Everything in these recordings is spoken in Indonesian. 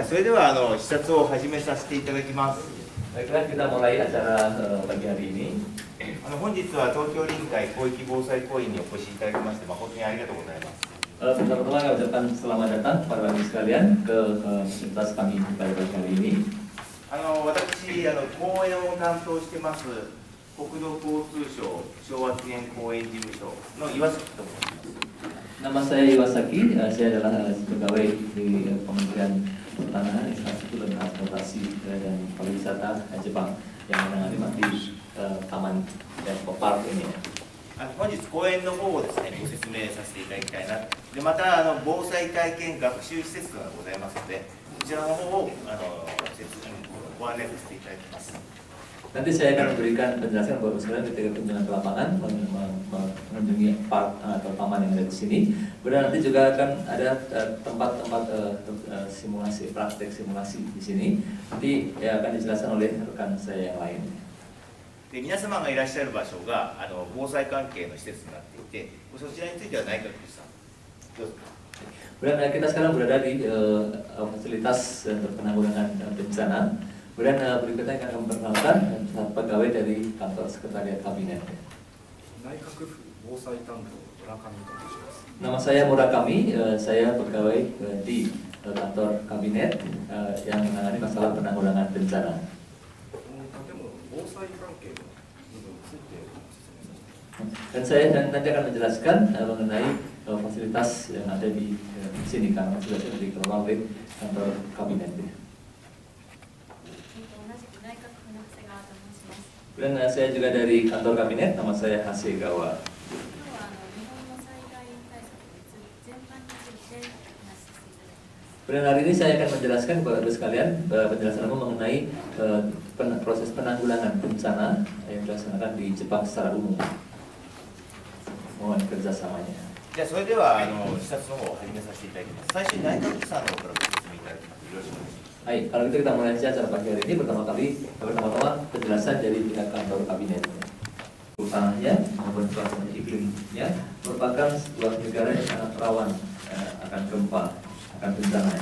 それでは視察を始めさせていただきます。Baiklah, kita mulai acara pagi hari ini. 本日は東京臨海広域防災公園にお越しいただきまして誠にありがとうございます。Pertama-tama kami ucapkan selamat datang para bapak sekalian ke fasilitas kami pada pagi hari ini. 私公園を担当してます国土交通省昭和記念公園事務所の岩崎と申します。Nama saya Iwasaki, saya adalah pegawai di Kementerian Pertanahan, Infrastruktur dan Transportasi dan Pariwisata Jepang yang menangani taman Park ini. 本日講演の方をですねご説明させていただきたいな。でまた防災体験学習施設がございますので、こちらの方をご案内させていただきます。 Nanti saya akan memberikan penjelasan kepada sekalian ketika kunjungan ke lapangan mengunjungi park atau taman yang ada di sini. Kemudian nanti juga akan ada tempat-tempat simulasi, praktek simulasi di sini. Nanti akan dijelaskan oleh rekan saya yang lain. で皆様がいらっしゃる場所が防災関係の施設になっていて、そちらについては内閣府さんどうぞ。 Kemudian kita sekarang berada di fasilitas untuk penanggulangan bencana. Kemudian berikutnya akan memperkenalkan pegawai dari kantor sekretariat kabinet. Nama saya Murakami, saya pegawai di kantor kabinet yang menangani masalah penanggulangan bencana. Dan saya nanti akan menjelaskan mengenai fasilitas yang ada di sini karena sudah dikelola oleh kantor kabinet. Dan saya juga dari kantor kabinet, nama saya Hasegawa. Dan hari ini saya akan menjelaskan kepada sekalian penjelasan mengenai proses penanggulangan bencana yang dilaksanakan di Jepang secara umum. Mohon kerjasamanya. じゃあそれでは視察の方を始めさせていただきます。最初に内閣府さんの方からご説明いただきます。よろしくお願いします。 Baik, kalau gitu kita mulai saja acara pagi hari ini. Pertama-tama penjelasan dari pihak kantor kabinet. Tanahnya maupun suasana iklimnya merupakan sebuah negara yang sangat rawan akan gempa, akan bencana.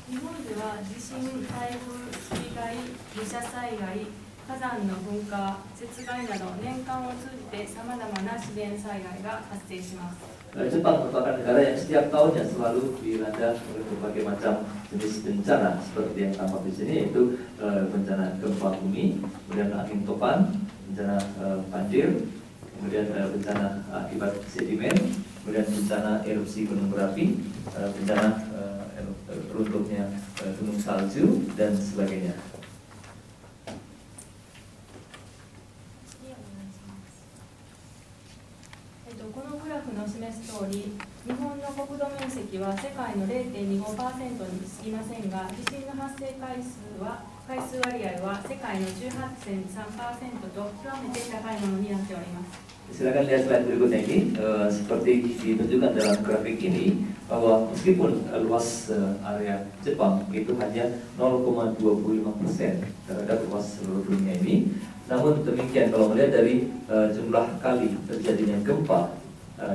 日本では地震、台風、水害、土砂災害、火山の噴火、雪害など年間を通じてさまざまな自然災害が発生します。 Jepang merupakan negara yang setiap tahunnya selalu dilanda oleh berbagai macam jenis bencana seperti yang tampak di sini, yaitu bencana gempa bumi, kemudian angin topan, bencana banjir, kemudian bencana akibat sedimen, kemudian bencana erupsi gunung berapi, bencana runtuhnya gunung salju dan sebagainya. このグラフの示す通り、日本の国土面積は世界の 0.25% に過ぎませんが、地震の発生回数割合は世界の 18.3% と極めて高いものになっております。 Silakan lihat slide berikutnya ini, seperti ditunjukkan dalam grafik ini, bahwa meskipun luas area Jepang itu hanya 0,25% terhadap luas seluruh dunia ini, namun demikian kalau melihat dari jumlah kali terjadinya gempa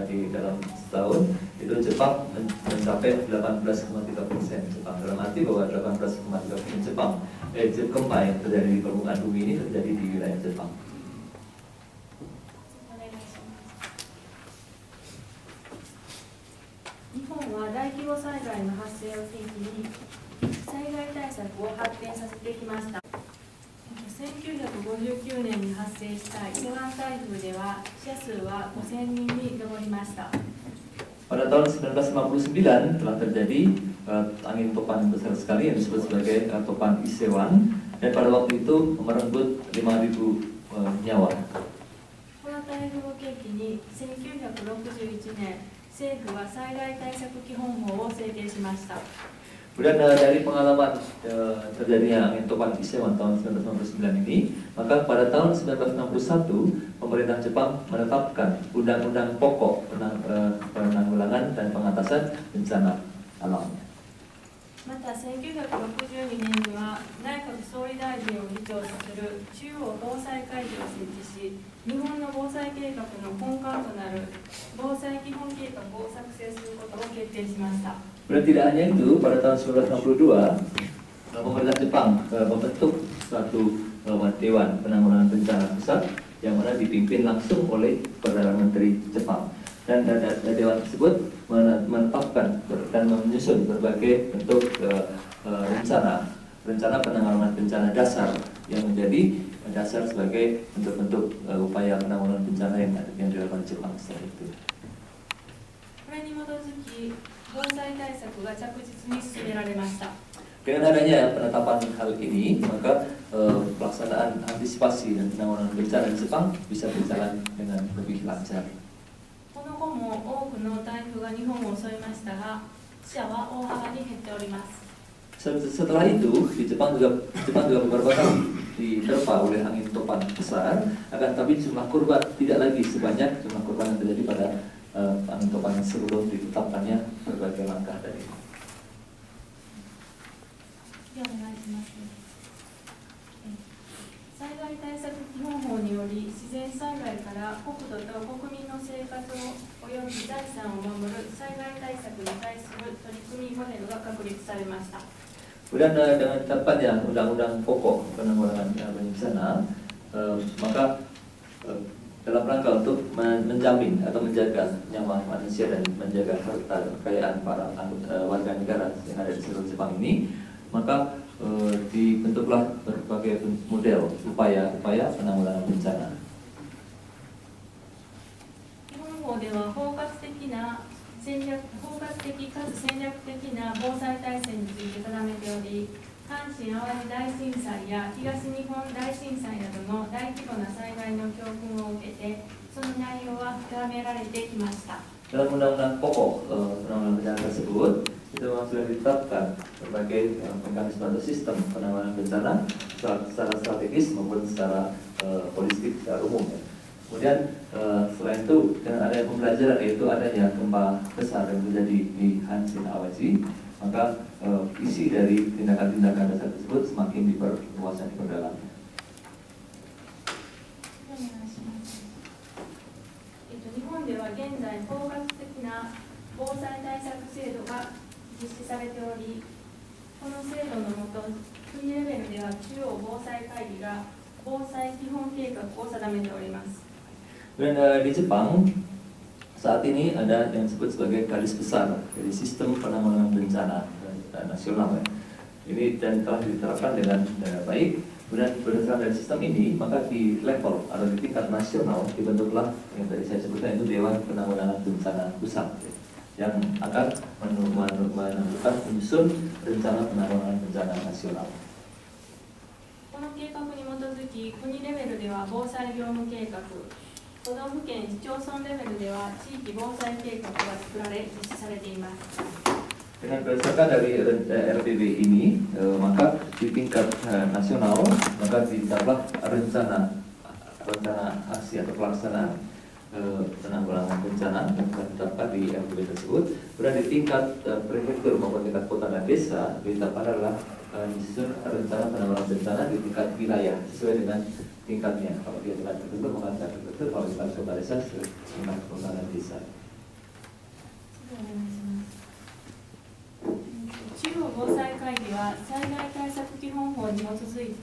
di dalam setahun, itu Jepang mencapai 18,3%. Jepang dalam arti bahwa 18,3% Jepang gempa yang terjadi di permukaan bumi ini terjadi di wilayah Jepang. 日本は大規模災害の発生を契機に災害対策を発展させてきました。1959年に発生した伊勢湾台風では死者数は5000人に上りました。 Pada tahun 1959 telah terjadi angin topan besar sekali yang disebut sebagai topan Isewan, dan pada waktu itu merenggut 5.000 nyawa. この台風を契機に1961年政府は災害対策基本法を制定しました。 Kemudian dari pengalaman terjadinya angin topan Isewan tahun 1999 ini, maka pada tahun 1961 pemerintah Jepang menetapkan undang-undang pokok penanggulangan dan pengatasan bencana alam. また1962年には内閣総理大臣を議長とする中央防災会議を設置し、日本の防災計画の根幹となる防災基本計画を作成することを決定しました。Dan tidak hanya itu, pada tahun 1962 pemerintah Jepang membentuk suatu Dewan Penanggulangan Bencana Pusat yang mana dipimpin langsung oleh Perdana Menteri Jepang. Dan dewan tersebut menetapkan dan menyusun berbagai bentuk rencana penanggulangan bencana dasar yang menjadi dasar sebagai bentuk-bentuk upaya penanggulangan bencana yang dilakukan Jepang setelah itu. Dengan adanya penetapan hal ini, maka pelaksanaan antisipasi dan penanggulangan bencana di Jepang bisa berjalan dengan lebih lancar. Setelah itu, di Jepang juga beberapa kali diterpa oleh angin topan besar, akan tapi jumlah korban tidak lagi sebanyak jumlah korban yang terjadi pada angin topan sebelum ditetapkannya berbagai langkah tadi. お願いします。災害対策基本法により自然災害から国土と国民の生活を及び財産を守る災害対策に対する取り組みモデルが確立されました。 Kemudian dengan ditetapkannya undang-undang pokok penanggulangan bencana, maka dalam rangka untuk menjamin atau menjaga nyawa manusia dan menjaga harta kekayaan para warga negara yang ada di seluruh Jepang ini, maka dibentuklah berbagai model upaya penanggulangan bencana. 基本法では包括的かつ戦略的な防災体制について定めており、阪神・淡路大震災や東日本大震災などの大規模な災害の教訓を受けて、その内容は深められてきました。 Dalam undang-undang pokok penanggulangan bencana tersebut, itu memang sudah ditetapkan berbagai mekanisme atau sistem penanggulangan bencana secara strategis maupun secara holistik secara umum. Kemudian selain itu dengan adanya pembelajaran, yaitu adanya gempa besar yang terjadi di Hanshin Awaji, maka isi dari tindakan-tindakan dasar tersebut semakin diperluas dan diperdalam. 日本では現在包括的な防災対策制度が実施されており、この制度のもと国レベルでは中央防災会議が防災基本計画を定めております。 Dan di Jepang saat ini ada yang disebut sebagai garis besar dari sistem penanggulangan bencana nasional. Ini dan telah diterapkan dengan baik. Kemudian berdasarkan dari sistem ini, maka di level atau di tingkat nasional dibentuklah yang tadi saya sebutkan, itu Dewan Penanggulangan Bencana Pusat yang akan menentukan menyusun rencana penanggulangan bencana nasional. この計画に基づき、国レベルでは防災業務計画、都道府県市町村レベルでは地域防災計画が作られ実施されています。 Dengan berdasarkan dari RPB ini, maka di tingkat nasional, maka ditetaplah rencana aksi atau pelaksanaan penanggulangan bencana yang ditetapkan di RPB tersebut. Kemudian di tingkat prefektur maupun tingkat kota dan desa, ditetapkan adalah disusun rencana penanggulangan bencana di tingkat wilayah sesuai dengan tingkatnya. Kalau di tingkat prefektur, maka tingkat prefektur, kalau di tingkat kota desa, tingkat kota dan desa. 中央防災会議は災害対策基本法に基づい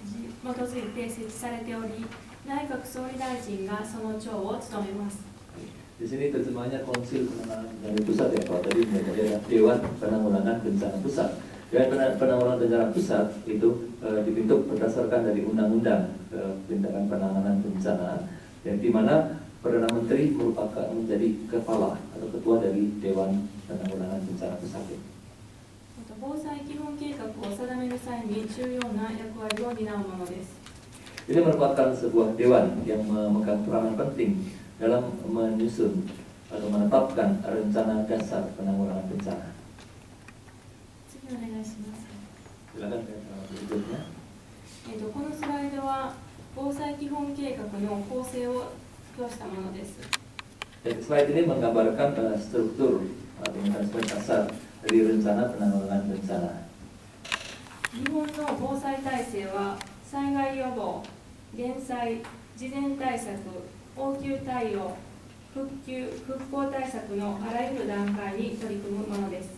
て設置されており、内閣総理大臣がその長を務めます。 Di sini terjemahnya Konsil Penanggulangan dari Pusat ya, kalau tadi menjadi Dewan Penanggulangan Bencana Pusat. Dewan Penanggulangan Bencana Pusat itu dibentuk berdasarkan dari Undang-Undang Tindakan Penanganan Bencana, yang di mana Perdana Menteri merupakan menjadi kepala atau ketua dari Dewan Penanggulangan Bencana Pusat. 防災基本計画を定める際に重要な役割を担うものです。 Ini merupakan sebuah dewan yang memegang peranan penting dalam menyusun atau menetapkan rencana dasar penanggulangan bencana. 次お願いします。 Silakan berikutnya. このスライドは防災基本計画の構成を表したものです。 Slide ini menggambarkan struktur atau mekanisme dasar dari rencana penanggulangan bencana. 日本の防災体制は災害予防、減災、事前対策、応急対応、復興対策のあらゆる段階に取り組むものです。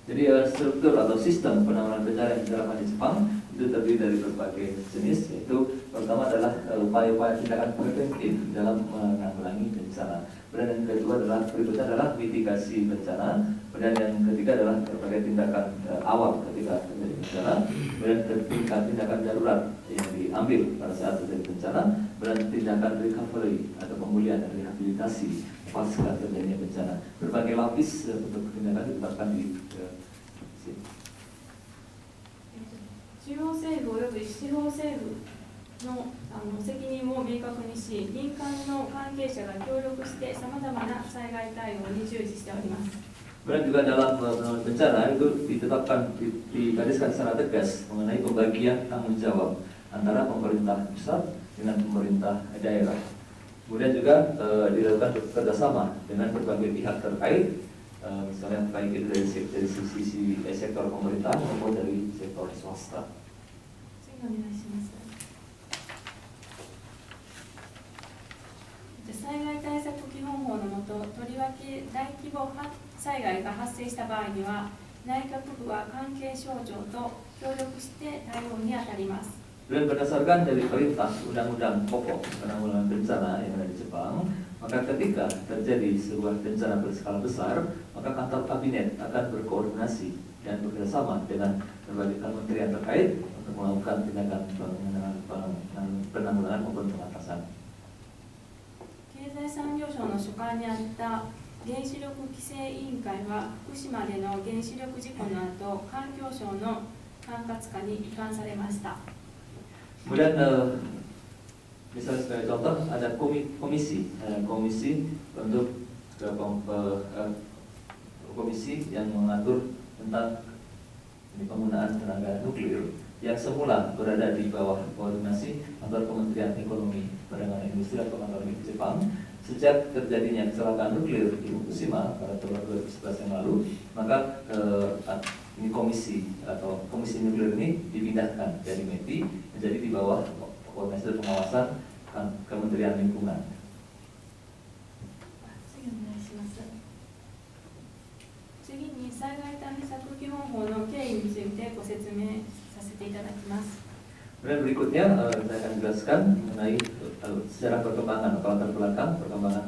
Jadi struktur atau sistem penanganan bencana yang diterapkan di Jepang itu terdiri dari berbagai jenis, yaitu pertama adalah upaya-upaya tindakan preventif dalam menanggulangi bencana. Kemudian yang kedua berikutnya adalah mitigasi bencana. Kemudian yang ketiga adalah berbagai tindakan awal ketika terjadi bencana. Kemudian tindakan darurat yang diambil pada saat terjadi bencana. Kemudian tindakan recovery atau pemulihan dan rehabilitasi pasca terjadinya bencana. Berbagai lapis untuk tindakan ditetapkan di sini. 中央政府および地方政府の責任を明確にし、民間の関係者が協力してさまざまな災害対応に従事しております。 Kemudian juga dalam bencana itu ditetapkan, digariskan secara tegas mengenai pembagian tanggung jawab antara pemerintah pusat dengan pemerintah daerah. Kemudian juga dilakukan kerjasama dengan berbagai pihak terkait, misalnya baik itu dari sisi sektor pemerintah maupun dari sektor swasta. 次お願いします。災害対策基本法の下、とりわけ大規模災害が発生した場合には、内閣府は関係省庁と協力して対応に当たります。 Dan berdasarkan dari perintah Undang-Undang Pokok Penanggulangan Bencana yang ada di Jepang, maka ketika terjadi sebuah bencana berskala besar, maka kantor kabinet akan berkoordinasi dan bekerjasama dengan berbagai kementerian terkait untuk melakukan tindakan penanggulangan maupun pengatasan. 経済産業省の所管にあった原子力規制委員会は、福島での原子力事故の後、環境省の管轄下に移管されました。 Kemudian misalnya sebagai contoh ada komisi untuk komisi yang mengatur tentang penggunaan tenaga nuklir yang semula berada di bawah koordinasi antar Kementerian Ekonomi, Perdagangan Industri dan Pengelolaan Jepang. Sejak terjadinya kecelakaan nuklir di Fukushima pada tahun 2011 yang lalu, maka ini komisi nuklir ini dipindahkan dari METI menjadi di bawah koordinasi dan pengawasan Kementerian Lingkungan. 次に災害対策基本法の経緯についてご説明させていただきます。 Kemudian berikutnya saya akan jelaskan mengenai sejarah perkembangan atau latar belakang perkembangan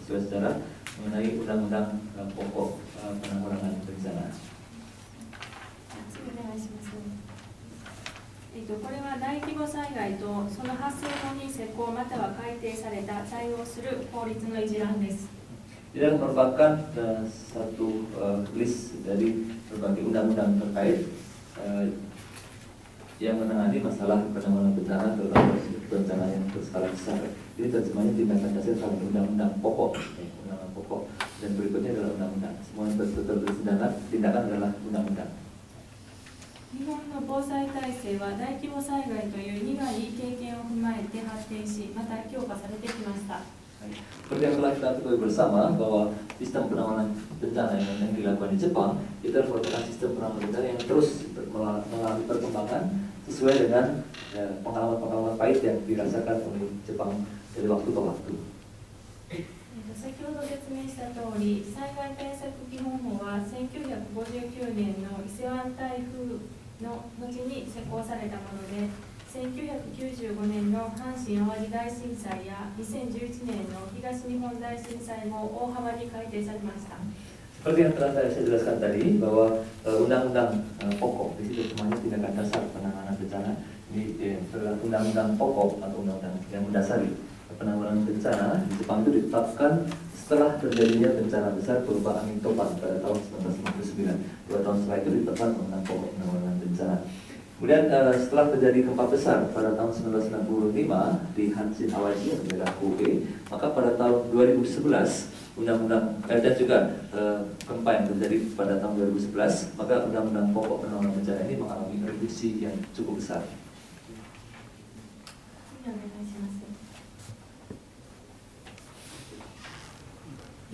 sejarah mengenai Undang-Undang Pokok Penanggulangan Bencana. お願いします。これは大規模災害とその発生後に施行または改定された対応する法律の一覧です。 Ini merupakan satu list dari berbagai undang-undang terkait yang menangani masalah penanggulangan bencana terutama bencana yang berskala besar. Ini terjemahnya tindakan dasar dalam undang-undang pokok, undang-undang pokok, dan berikutnya adalah undang-undang. Semua tindakan adalah undang-undang. 日本の防災体制は大規模災害という苦い経験を踏まえて発展し、また強化されてきました。 Seperti yang telah kita ketahui bersama bahwa sistem penanganan bencana yang dilakukan di Jepang itu merupakan sistem penanganan bencana yang terus mengalami perkembangan sesuai dengan pengalaman-pengalaman pahit yang dirasakan oleh Jepang dari waktu ke waktu. 先ほど説明した通り、災害対策基本法は1959年の伊勢湾台風の後に施行されたもので、1995年の阪神・淡路大震災や2011年の東日本大震災後、大幅に改定されました。 Seperti yang telah saya jelaskan tadi bahwa undang-undang pokok di situ semuanya tindakan dasar penanganan bencana ini undang-undang pokok atau undang-undang yang mendasari penanggulangan bencana di Jepang itu ditetapkan setelah terjadinya bencana besar berupa angin topan pada tahun 1959. 2 tahun setelah itu ditetapkan undang pokok penanggulangan bencana. Kemudian setelah terjadi gempa besar pada tahun 1965 di Hanshin Awaji atau daerah Kobe, maka pada tahun 2011 undang-undang dan juga gempa yang terjadi pada tahun 2011, maka undang-undang pokok penanggulangan bencana ini mengalami revisi yang cukup besar.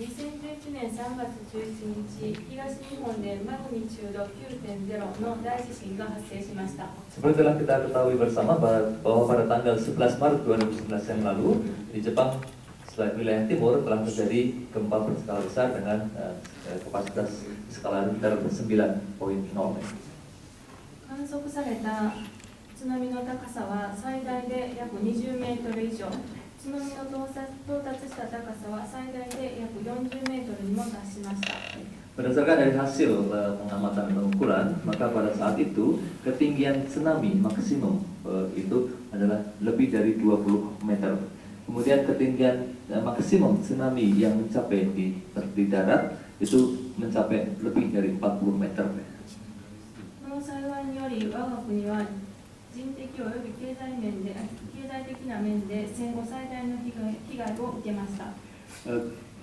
2011年3月11日、東日本でマグニチュード 9.0 の大地震が発生しました。 Seperti telah kita ketahui bersama bahwa pada tanggal 11 Maret 2011 yang lalu di Jepang selain wilayah timur telah terjadi gempa berskala besar dengan kapasitas skala Richter 9.0. 観測された津波の高さは最大で約20メートル以上、津波の到達した高さは最大で約40メートルにも達しました。 Berdasarkan dari hasil pengamatan dan pengukuran, maka pada saat itu ketinggian tsunami maksimum itu adalah lebih dari 20 meter. Kemudian ketinggian maksimum tsunami yang mencapai di darat itu mencapai lebih dari 40 meter. この幸いにより我が国は人的および経済的な面で戦後最大の被害を受けました。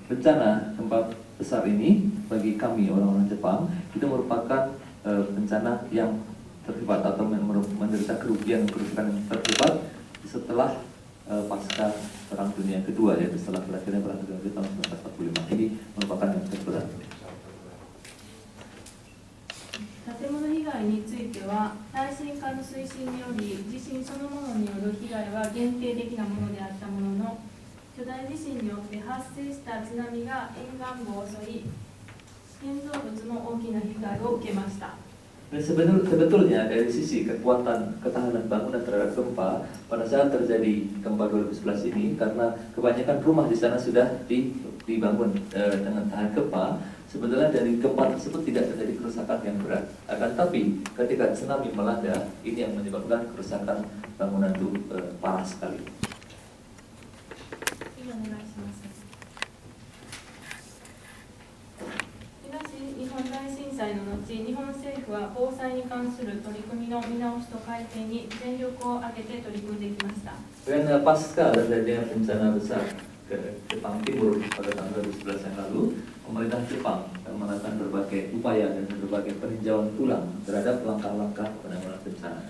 Bencana gempa besar ini bagi kami orang-orang Jepang itu merupakan bencana yang terhebat atau menderita kerugian kerusakan yang terhebat setelah pasca Perang Dunia Kedua, yaitu setelah berakhirnya Perang Dunia Kedua tahun 1945. Ini merupakan yang terberat. 建物被害については耐震化の推進により地震そのものによる被害は限定的なものであったものの、巨大地震によって発生した津波が沿岸部を襲い、建造物も大きな被害を受けました。 Dan sebetulnya dari sisi kekuatan ketahanan bangunan terhadap gempa pada saat terjadi gempa 2011 ini, karena kebanyakan rumah di sana sudah dibangun dengan tahan gempa, sebetulnya dari gempa tersebut tidak terjadi kerusakan yang berat. Akan tapi ketika tsunami melanda, ini yang menyebabkan kerusakan bangunan itu parah sekali. お願いします。東日本大震災の後、日本政府は防災に関する取り組みの見直しと改定に全力を挙げて取り組んできました。 Dan pasca terjadinya bencana besar ke Jepang Timur pada tahun 2011 yang lalu, pemerintah Jepang melakukan berbagai upaya dan berbagai peninjauan ulang terhadap langkah-langkah penanggulangan bencana.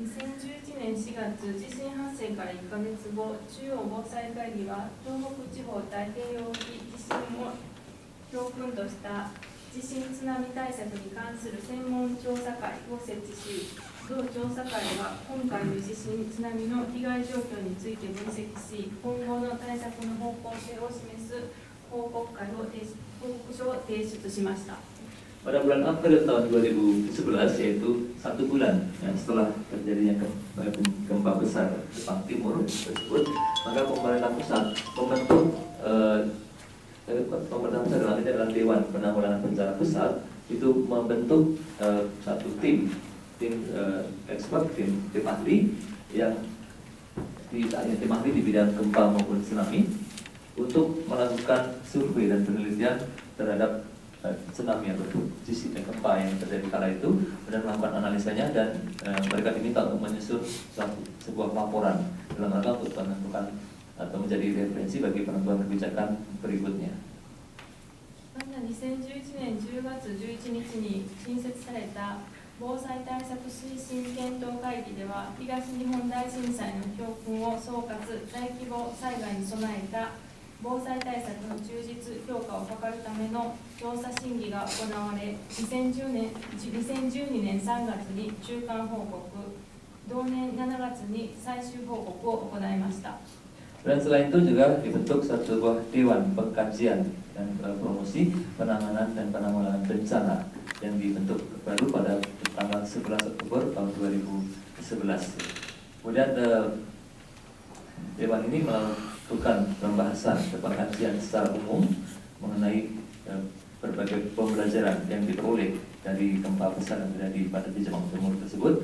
2011年4月、地震発生から1ヶ月後、中央防災会議は東北地方太平洋沖地震を教訓とした地震津波対策に関する専門調査会を設置し、同調査会は今回の地震津波の被害状況について分析し、今後の対策の方向性を示す報告書を提出しました。 Pada bulan April tahun 2011, yaitu 1 bulan setelah terjadinya gempa besar Jepang Timur tersebut, maka pemerintah pusat membentuk dalam ini adalah Dewan Penanggulangan Bencana Pusat itu membentuk satu tim expert, tim ahli yang tim ahli di bidang gempa maupun tsunami untuk melakukan survei dan penelitian terhadap tsunami atau sisi gempa yang terjadi kala itu, dan melakukan analisanya, dan mereka diminta untuk menyusun sebuah laporan dalam rangka untuk menentukan atau menjadi referensi bagi penentuan kebijakan berikutnya. 2011年10月11日に新設された防災対策推進検討会議では、東日本大震災の教訓を総括、大規模災害に備えた防災対策の充実強化を図るための調査審議が行われ、2012年3月に中間報告、同年7月に最終報告を行いました。 Dan selain itu juga dibentuk satu buah dewan pengkajian dan promosi penanganan dan penanggulangan bencana yang dibentuk baru pada tanggal 11 Oktober tahun 2011. Kemudian dewan ini melakukan pembahasan dan pengkajian secara umum mengenai berbagai pembelajaran yang diperoleh dari gempa besar yang terjadi pada Jepang Timur tersebut.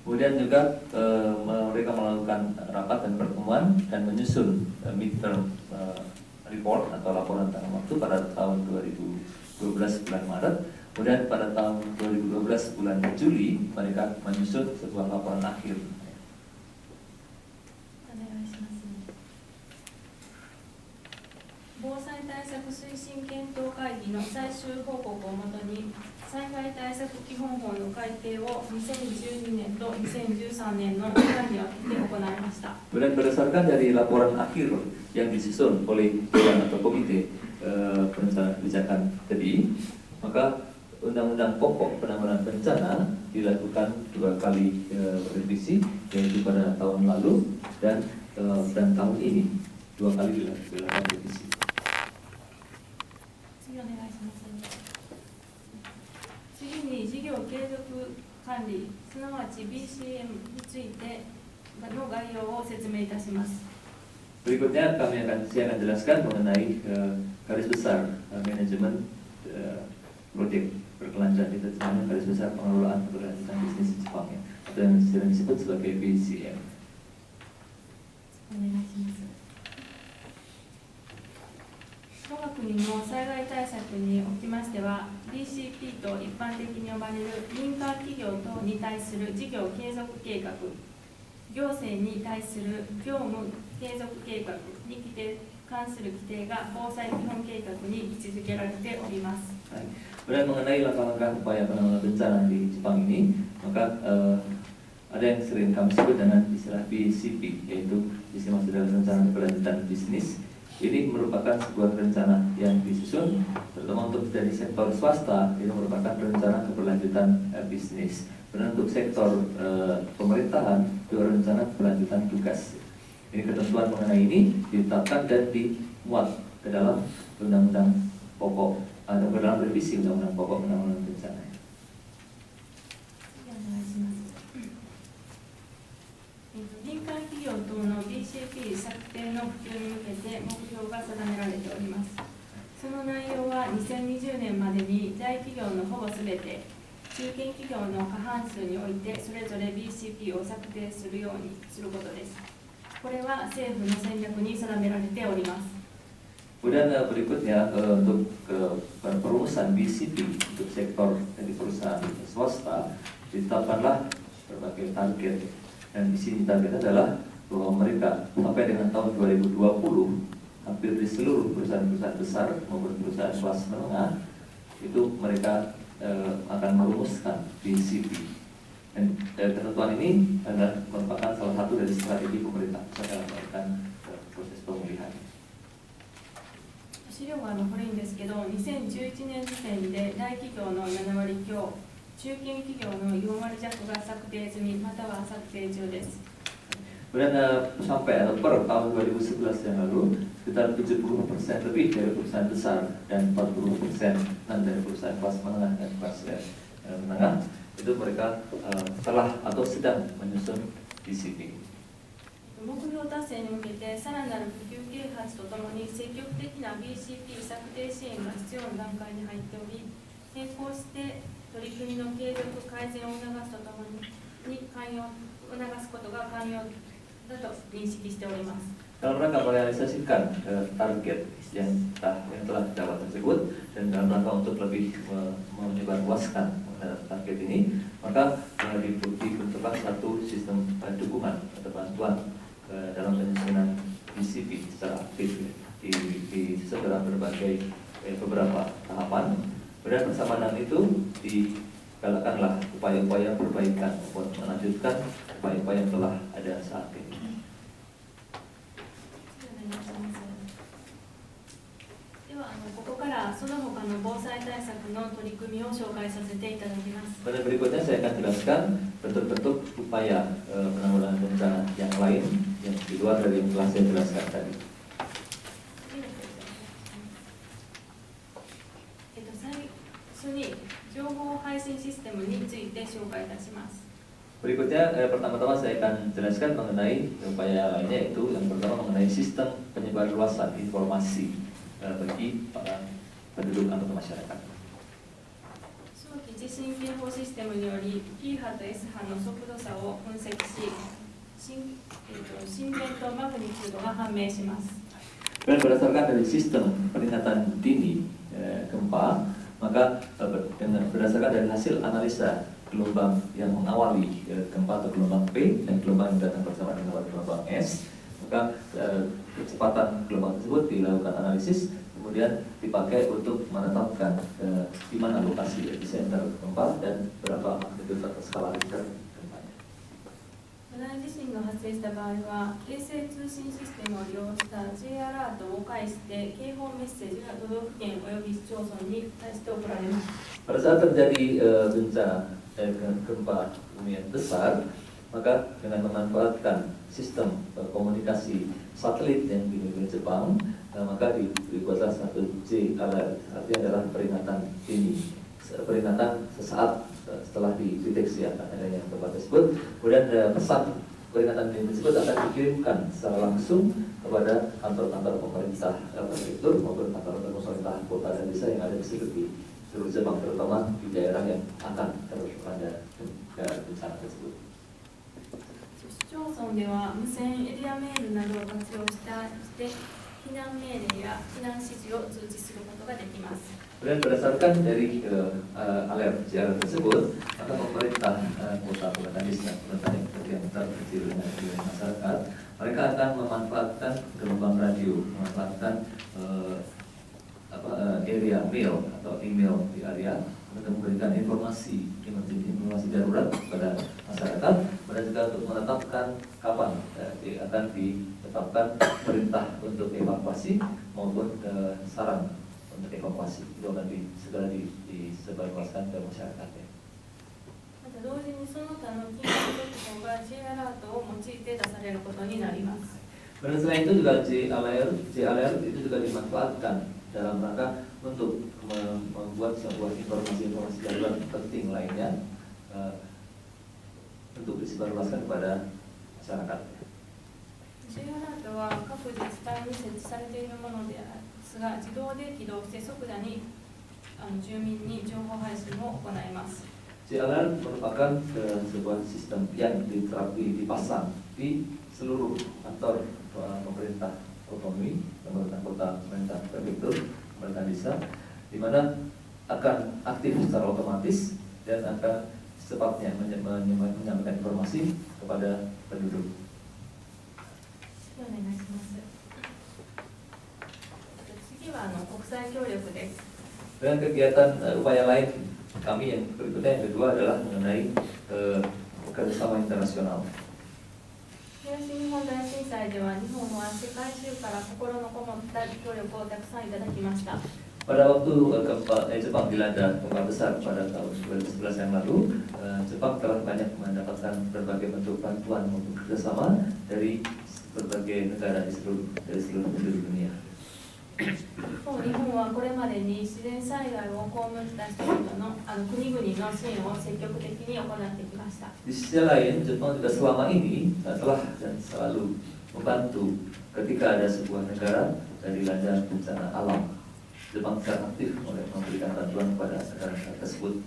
Kemudian juga mereka melakukan rapat dan pertemuan dan menyusun midterm report atau laporan tengah waktu pada tahun 2012 bulan Maret. Kemudian pada tahun 2012 bulan Juli mereka menyusun sebuah laporan akhir. 防災対策推進検討会議の最終報告をもとに、災害対策基本法の改定を2012年と2013年の2回に分けて行いました。 Kemudian berdasarkan dari laporan akhir yang disusun oleh Dewan atau Komite Perencanaan Kebijakan tadi, maka Undang-Undang Pokok Penanggulangan Bencana dilakukan 2 kali revisi, yaitu pada tahun lalu dan tahun ini. 2 kali dilakukan revisi. 次お願いします。次に事業継続管理、すなわち BCM についての概要を説明いたします。 Berikutnya saya akan jelaskan mengenai garis besar manajemen proyek berkelanjutan itu, garis besar pengelolaan keberlanjutan bisnis di Jepang ya, atau yang sering disebut sebagai BCM. お願いします。我が国の災害対策におきましては BCP と一般的に呼ばれる民間企業等に対する事業継続計画、行政に対する業務継続計画に関する規定が防災基本計画に位置づけられております。Kemudian mengenai langkah-langkah upaya penanggulangan bencana di Jepang ini, maka ada yang sering kami sebut dengan istilah BCP, yaitu Visi Masa Depan Rencana Keberlanjutan Bisnis. Ini merupakan sebuah rencana yang disusun, terutama untuk dari sektor swasta, ini merupakan rencana keberlanjutan bisnis. Dan untuk sektor pemerintahan, itu rencana keberlanjutan tugas. Ini ketentuan mengenai ini ditetapkan dan dimuat ke dalam undang-undang pokok atau ke dalam revisi undang-undang pokok penanggulangan bencana. 民間企業等の BCP 策定の普及に向けて目標が定められております。その内容は2020年までに大企業のほぼすべて、中堅企業の過半数においてそれぞれ BCP を策定するようにすることです。これは政府の戦略に定められております。 Kemudian berikutnya untuk perumusan BCP untuk sektor dari perusahaan swasta ditetapkanlah berbagai target. Dan di sini target adalah bahwa mereka sampai dengan tahun 2020 hampir di seluruh perusahaan-perusahaan besar maupun perusahaan kelas menengah itu mereka akan merumuskan BCP. Dan ketentuan ini adalah merupakan salah satu dari strategi pemerintah dalam melakukan proses pemulihan. 資料が古いんですけど、2011年時点で大企業の7割強、中堅企業の4割弱が策定済みまたは策定中です。 Kemudian sampai atau per tahun 2011 yang lalu sekitar 70% lebih dari perusahaan besar dan 40% dari perusahaan kelas menengah dan kelas menengah itu mereka telah atau sedang menyusun BCP. 目標達成に向けてさらなる普及啓発とともに積極的な BCP 策定支援が必要な段階に入っており、並行して取り組みの継続改善を促すとともに促すことが寛容だと認識しております。 Dalam rangka merealisasikan target yang telah didapat tersebut dan dalam rangka untuk lebih menyebarluaskan target ini, maka dibentuklah satu sistem dukungan atau bantuan dalam penyusunan BCP secara aktif disusun dalam berbagai beberapa tahapan. Kemudian bersama dengan itu digalakkanlah upaya-upaya perbaikan maupun melanjutkan upaya-upaya yang telah ada saat ini. ではここからその他の防災対策の取り組みを紹介させていただきます。 Pada berikutnya saya akan jelaskan bentuk-bentuk upaya penanggulangan bencana yang lain yang di luar dari yang telah saya jelaskan tadi. 最初に情報配信システムについて紹介いたします。 Berikutnya pertama-tama saya akan jelaskan mengenai upaya lainnya, yaitu yang pertama mengenai sistem penyebarluasan informasi bagi para penduduk atau masyarakat. 早期地震警報システムにより P 波と S 波の速度差を分析し、震源とマグニチュードが判明します。 Dan berdasarkan dari sistem peringatan dini gempa, maka berdasarkan dari hasil analisa gelombang yang mengawali gempa atau gelombang P dan gelombang yang datang bersama dengan gelombang S, maka kecepatan gelombang tersebut dilakukan analisis, kemudian dipakai untuk menetapkan di mana lokasi epicenter gempa dan berapa magnitudo atau skala Richter gempanya. 巨大地震が発生した場合は、衛星通信システムを利用した J アラートを介して警報メッセージが都道府県および市町村に対して送られます。 Pada saat terjadi bencana gempa bumi yang besar, maka dengan memanfaatkan sistem komunikasi satelit yang dimiliki Jepang, maka dibuatlah satu J alert, artinya adalah peringatan dini, peringatan sesaat setelah dideteksi akan adanya gempa tersebut. Kemudian pesan peringatan dini tersebut akan dikirimkan secara langsung kepada kantor-kantor pemerintah prefektur maupun kantor-kantor pemerintah kota dan desa yang ada di seluruh Jepang, terutama di daerah yang akan terkena bencana tersebut. 市町村では無線エリアメールなどを活用して避難命令や避難指示を通知することができます。 Dan berdasarkan dari alert tersebut, maka pemerintah kota, pemerintah desa, pemerintah yang terkecil dengan masyarakat, mereka akan memanfaatkan gelombang radio, memanfaatkan area mail atau email di area untuk memberikan informasi darurat kepada masyarakat, dan juga untuk menetapkan kapan akan ditetapkan perintah untuk evakuasi maupun saran untuk evakuasi. Itu akan segera disebarluaskan ke masyarakatnya. また同時にその他の緊急速報が J アラートを用いて出されることになります。 Dan selain itu juga J alert itu juga dimanfaatkan dalam rangka untuk membuat sebuah informasi darurat penting lainnya untuk disebarluaskan kepada masyarakat. J アラートは各自治体に設置されているものですが、自動で起動して即座に住民に情報配信を行います。 J alert merupakan sebuah sistem yang dipasang di seluruh kantor pemerintah otonomi, pemerintah kota, pemerintah prefektur, pemerintah desa, di mana akan aktif secara otomatis dan akan secepatnya menyampaikan informasi kepada penduduk. Dan kegiatan upaya lain kami yang berikutnya, yang kedua adalah mengenai kerjasama internasional. 東日本大震災では日本は世界中から心のこもった協力をたくさんいただきました。 Pada waktu Jepang dilanda gempa besar pada tahun 2011 yang lalu, Jepang telah banyak mendapatkan berbagai bentuk bantuan maupun kerjasama dari berbagai negara dari seluruh penjuru dunia. 日本はこれまでに自然災害を被った人々の国々の支援を積極的に行ってきました。 Di sisi lain, Jepang juga selama ini telah dan selalu membantu ketika ada sebuah negara dari dilanda bencana alam. Jepang sangat aktif memberikan bantuan kepada negara tersebut.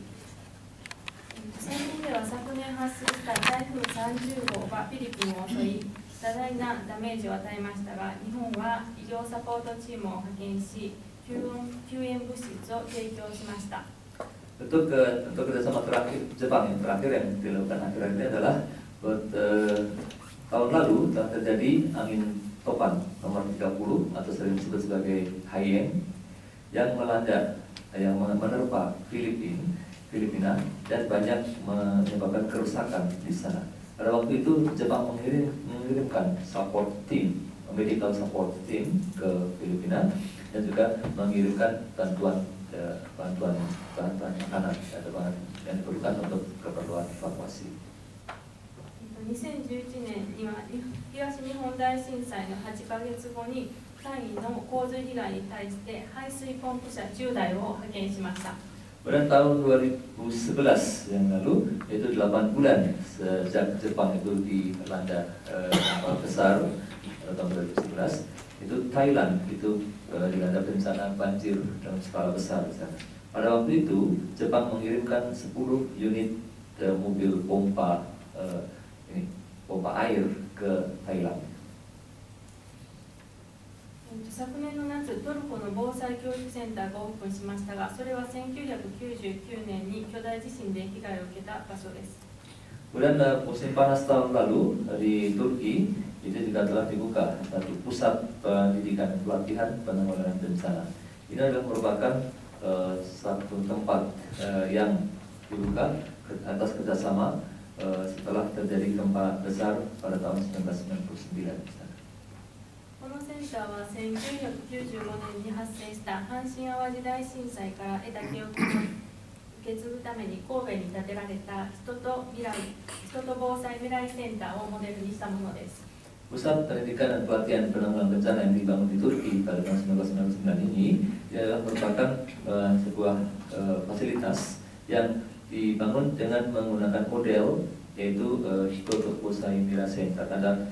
最近では昨年発生した台風30号がフィリピンを襲い、多大なダメージを与えましたが、日本は医療サポートチームを派遣し、救援物質を提供しました。 Untuk kerjasama terakhir Jepang yang terakhir yang dilakukan akhir-akhir ini adalah tahun lalu telah terjadi angin topan nomor 30 atau sering disebut sebagai Haiyan yang melanda, yang menerpa Filipina dan banyak menyebabkan kerusakan di sana. Pada waktu itu Jepang mengirimkan support team, medical support team ke Filipina dan juga mengirimkan bantuan makanan atau bahan yang diperlukan untuk keperluan evakuasi. 2011年には東日本大震災の8ヶ月後にタイの洪水被害に対して排水ポンプ車10台を派遣しました。 Pada tahun 2011 yang lalu, yaitu 8 bulan sejak Jepang itu dilanda gempa besar tahun 2011, itu Thailand itu dilanda bencana banjir dengan skala besar di sana. Pada waktu itu Jepang mengirimkan 10 unit mobil pompa air ke Thailand. 昨年の夏、トルコの防災教育センターがオープンしましたが、それは1999年に巨大地震で被害を受けた場所です。 Kemudian musim panas tahun lalu di Turki itu juga telah dibuka satu pusat pendidikan dan pelatihan penanggulangan bencana. Ini adalah merupakan satu tempat yang dibuka atas kerjasama setelah terjadi gempa besar pada tahun 1999. このセンターは1995年に発生した阪神・淡路大震災から得た記憶を受け継ぐために神戸に建てられた人と防災未来センターをモデルにしたものです。Pusat Pendidikan dan Pelatihan Penanggulangan Bencana yang dibangun di Turki pada tahun 1999 ini adalah merupakan sebuah fasilitas yang dibangun dengan menggunakan model yaitu Hitoto Bosai Mira Center, ada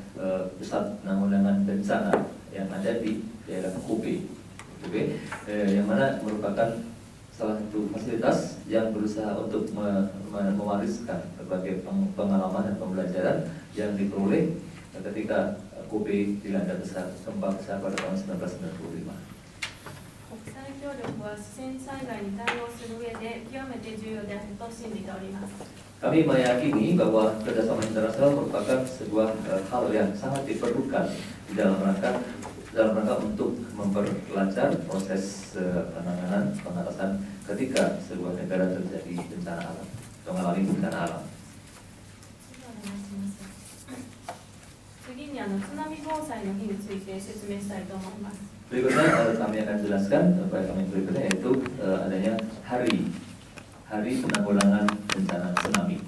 pusat penanggulangan bencana yang ada di daerah Kobe, yang mana merupakan salah satu fasilitas yang berusaha untuk mewariskan berbagai pengalaman dan pembelajaran yang diperoleh ketika Kobe dilanda gempa besar pada tahun 1995. 国際協力は自然災害に対応する上で極めて重要であると信じております。Kami meyakini bahwa kerjasama internasional merupakan sebuah hal yang sangat diperlukan di dalam rangka untuk memperlancar proses penanganan pengatasan ketika sebuah negara terjadi bencana alam atau mengalami bencana alam. 次に津波防災の日について説明したいと思います。 Berikutnya kami akan jelaskan pada kami berikutnya yaitu adanya hari penanggulangan bencana tsunami.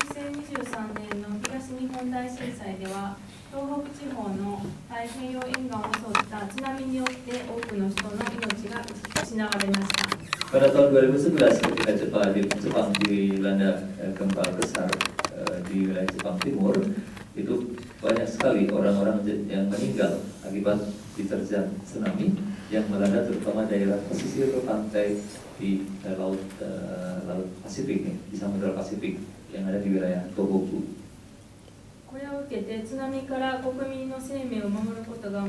2023年の東日本大震災では東北地方の太平洋沿岸を襲った津波によって多くの人の命が失われました。 Pada tahun 2011 ketika Jepang dilanda gempa besar di wilayah Jepang Timur, itu banyak sekali orang-orang yang meninggal akibat diterjang tsunami yang melanda terutama daerah pesisir pantai di laut Pasifik, di Samudra Pasifik yang ada di wilayah Tohoku. これを受けて津波から国民の生命を守ることを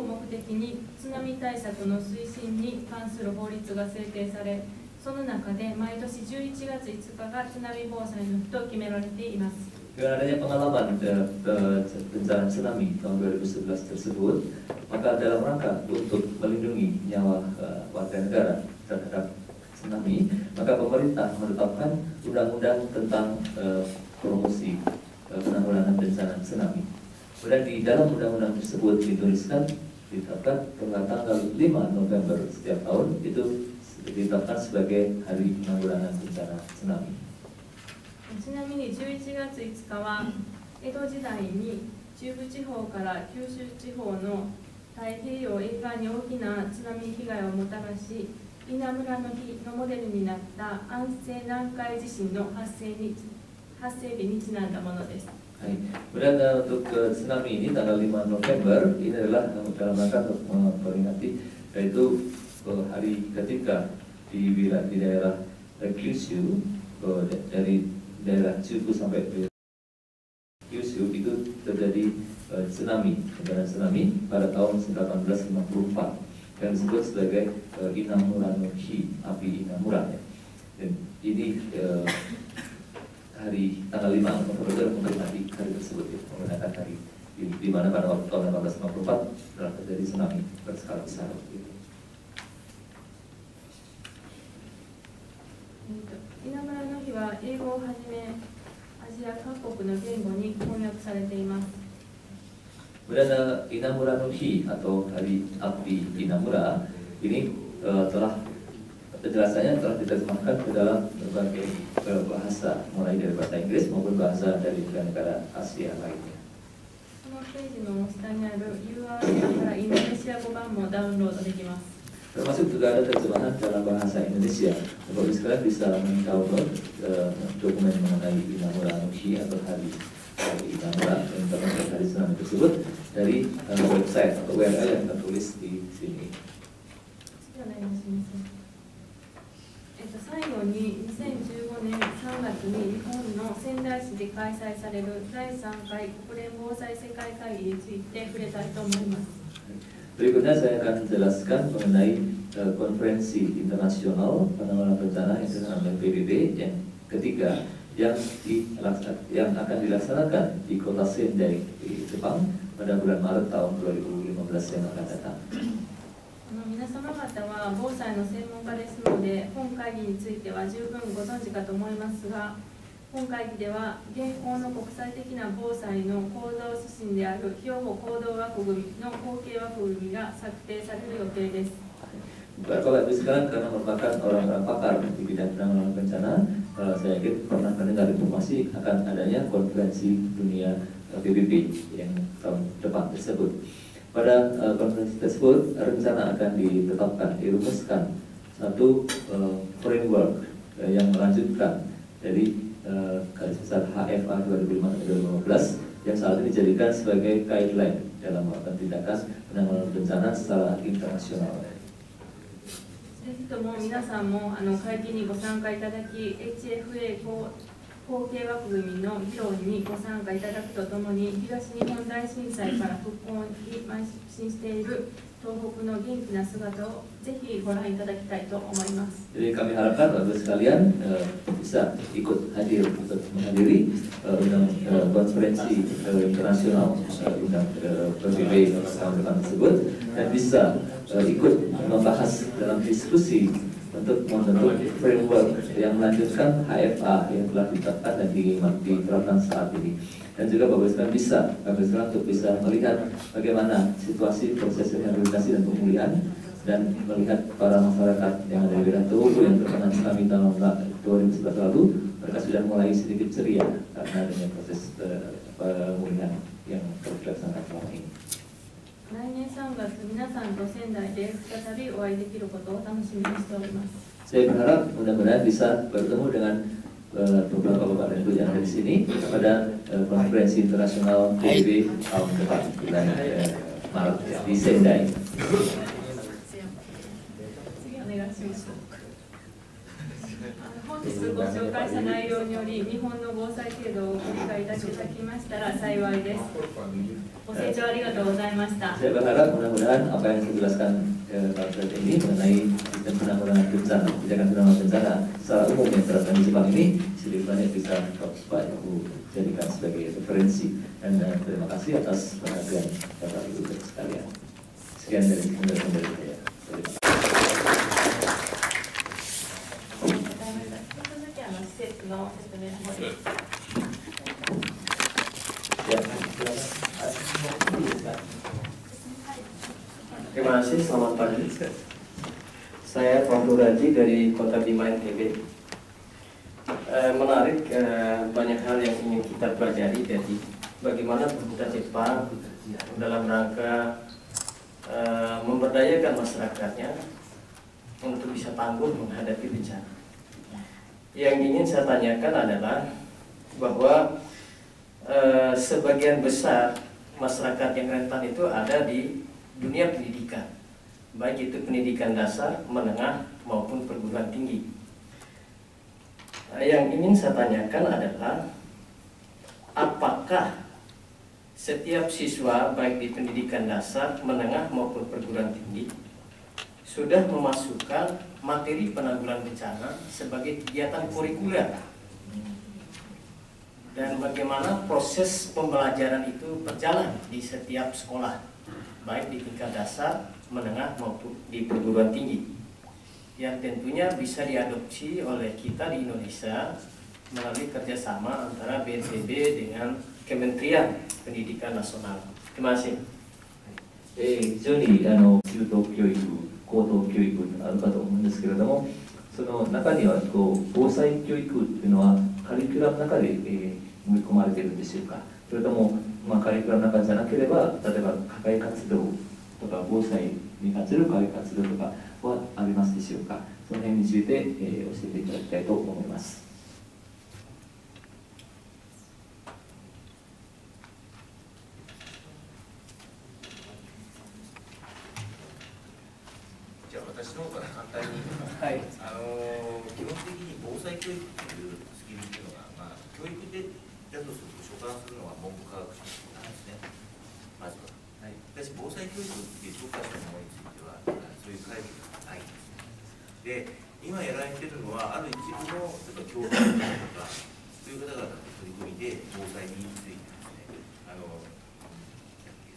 目的に津波対策の推進に関する法律が制定され、その中で毎年11月5日が津波防災の日と決められています。 Dengan adanya pengalaman bencana tsunami tahun 2011 tersebut, maka dalam rangka untuk melindungi nyawa warga negara terhadap tsunami, maka pemerintah menetapkan undang-undang tentang promosi penanggulangan bencana tsunami. Kemudian di dalam undang-undang tersebut ditetapkan pada tanggal 5 November setiap tahun itu ditetapkan sebagai Hari Penanggulangan Bencana Tsunami. ちなみに11月5日は江戸時代に中部地方から九州地方の太平洋沿岸に大きな津波被害をもたらし、稲むらの日のモデルになった安政南海地震の発生日にちなんだものです。 Kemudian untuk tsunami ini tanggal 5 November ini adalah dalam rangka untuk memperingati yaitu hari ketika di daerah Kyushu dari daerah Chubu sampai Kyushu itu terjadi tsunami pada tahun 1854 yang disebut sebagai Inamura no Hi, api Inamura. Dan ini hari tanggal 5 November memperingati hari tersebut, menggunakan hari di mana pada tahun 1854 telah terjadi tsunami berskala besar. 稲むらの日は英語をはじめアジア各国の言語に翻訳されています。 Kemudian Inamura no Hi atau Hari Api Inamura ini penjelasannya telah diterjemahkan ke dalam berbagai bahasa, mulai dari bahasa Inggris maupun bahasa dari negara Asia lainnya. このページの下にある URL からインドネシア語版もダウンロードできます。 Termasuk juga ada terjemahan dalam bahasa Indonesia. Bapak sekalian bisa mendownload dokumen mengenai Inamura no Hi atau Hari Inamura yang termasuk hari tsunami tersebut dari website atau URL yang tertulis di sini. 最後に2015年3月に日本の仙台市で開催される第3回国連防災世界会議について触れたいと思います。 Berikutnya saya akan menjelaskan mengenai konferensi internasional penanggulangan bencana yang dilaksanakan oleh PBB yang ketiga yang akan dilaksanakan di kota Sendai di Jepang pada bulan Maret tahun 2015 yang akan datang. 皆様方は防災の専門家ですので本会議については十分ご存知かと思いますが、本会議では現行の国際的な防災の行動指針である兵庫行動枠組みの後継枠組みが策定される予定です。Bapak Ibu sekarang karena merupakan orang-orang pakar di bidang penanggulangan bencana, saya yakin pernah mendengar informasi akan adanya konferensi dunia PBB yang tahun depan tersebut. Pada konferensi tersebut rencana akan ditetapkan, dirumuskan satu framework yang melanjutkan dari garis besar HFA 2005-2015 yang saat ini dijadikan sebagai guideline dalam melakukan tindakan penanggulangan bencana secara internasional. ぜひとも皆さんも会議にご参加いただき、HFA 後継枠組みの議論にご参加いただくとともに、東日本大震災から復興に邁進している東北の元気な姿をぜひご覧いただきたいと思います。 Jadi kami harapkan Bapak sekalian bisa ikut hadir untuk menghadiri konferensi internasional undang PBB tahun depan tersebut dan bisa ikut membahas dalam diskusi untuk membentuk framework yang melanjutkan HFA yang telah ditetapkan dan diterapkan saat ini. Dan juga Bapak sekalian bisa, Bapak sekalian untuk bisa melihat bagaimana situasi proses rehabilitasi dan pemulihan dan melihat para masyarakat yang ada di wilayah Tohoku yang terkena tsunami tahun 2011 lalu, mereka sudah mulai sedikit ceria karena adanya proses pemulihan yang terlaksana selama ini. 来年3月、皆さんと仙台で再びお会いできることを楽しみにしております。 Saya berharap mudah-mudahan bisa bertemu dengan beberapa bapak dan ibu yang ada di sini pada konferensi internasional PBB tahun depan bulan Maret di Sendai. 次お願いします。本日ご紹介した内容により日本の防災制度をご理解いただきましたら幸いです。ご清聴ありがとうございました。 Saya berharap mudah-mudahan apa yang saya jelaskan pada ini mengenai sistem penanggulangan bencana, kebijakan penanggulangan bencana secara umum yang diterapkan di Jepang ini sedikit banyak bisa Bapak Ibu jadikan sebagai referensi. Dan terima kasih atas perhatian Bapak Ibu sekalian. Sekian dari saya. Terima kasih, selamat pagi. Saya Prof. Nuraji dari Kota Bima NTB. Menarik, banyak hal yang ingin kita pelajari dari bagaimana pemerintah Jepang dalam rangka memberdayakan masyarakatnya untuk bisa tangguh menghadapi bencana. Yang ingin saya tanyakan adalah bahwa sebagian besar masyarakat yang rentan itu ada di dunia pendidikan, baik itu pendidikan dasar, menengah, maupun perguruan tinggi. Yang ingin saya tanyakan adalah apakah setiap siswa baik di pendidikan dasar, menengah, maupun perguruan tinggi sudah memasukkan materi penanggulangan bencana sebagai kegiatan kurikuler, dan bagaimana proses pembelajaran itu berjalan di setiap sekolah, baik di tingkat dasar, menengah, maupun di perguruan tinggi, yang tentunya bisa diadopsi oleh kita di Indonesia melalui kerjasama antara BNPB dengan Kementerian Pendidikan Nasional. Terima kasih. 非常に中等教育、高等教育あるかと思うんですけれども、その中には防災教育というのはカリキュラムの中で、盛り込まれているんでしょうか。それとも、カリキュラムの中じゃなければ、例えば課外活動とか防災に関する課外活動とかはありますでしょうか。その辺について、教えていただきたいと思います。じゃあ私の方から簡単に、はい、基本的に防災教育というスキルっていうのが、教育でだとすると所管するのは文部科学省なんですね、まずは。はい、しかし防災教育って特化したものについてはそういう会議がないんですね。で、今やられてるのはある一部の例えば教育とかそういう方々の取り組みで防災についてですね、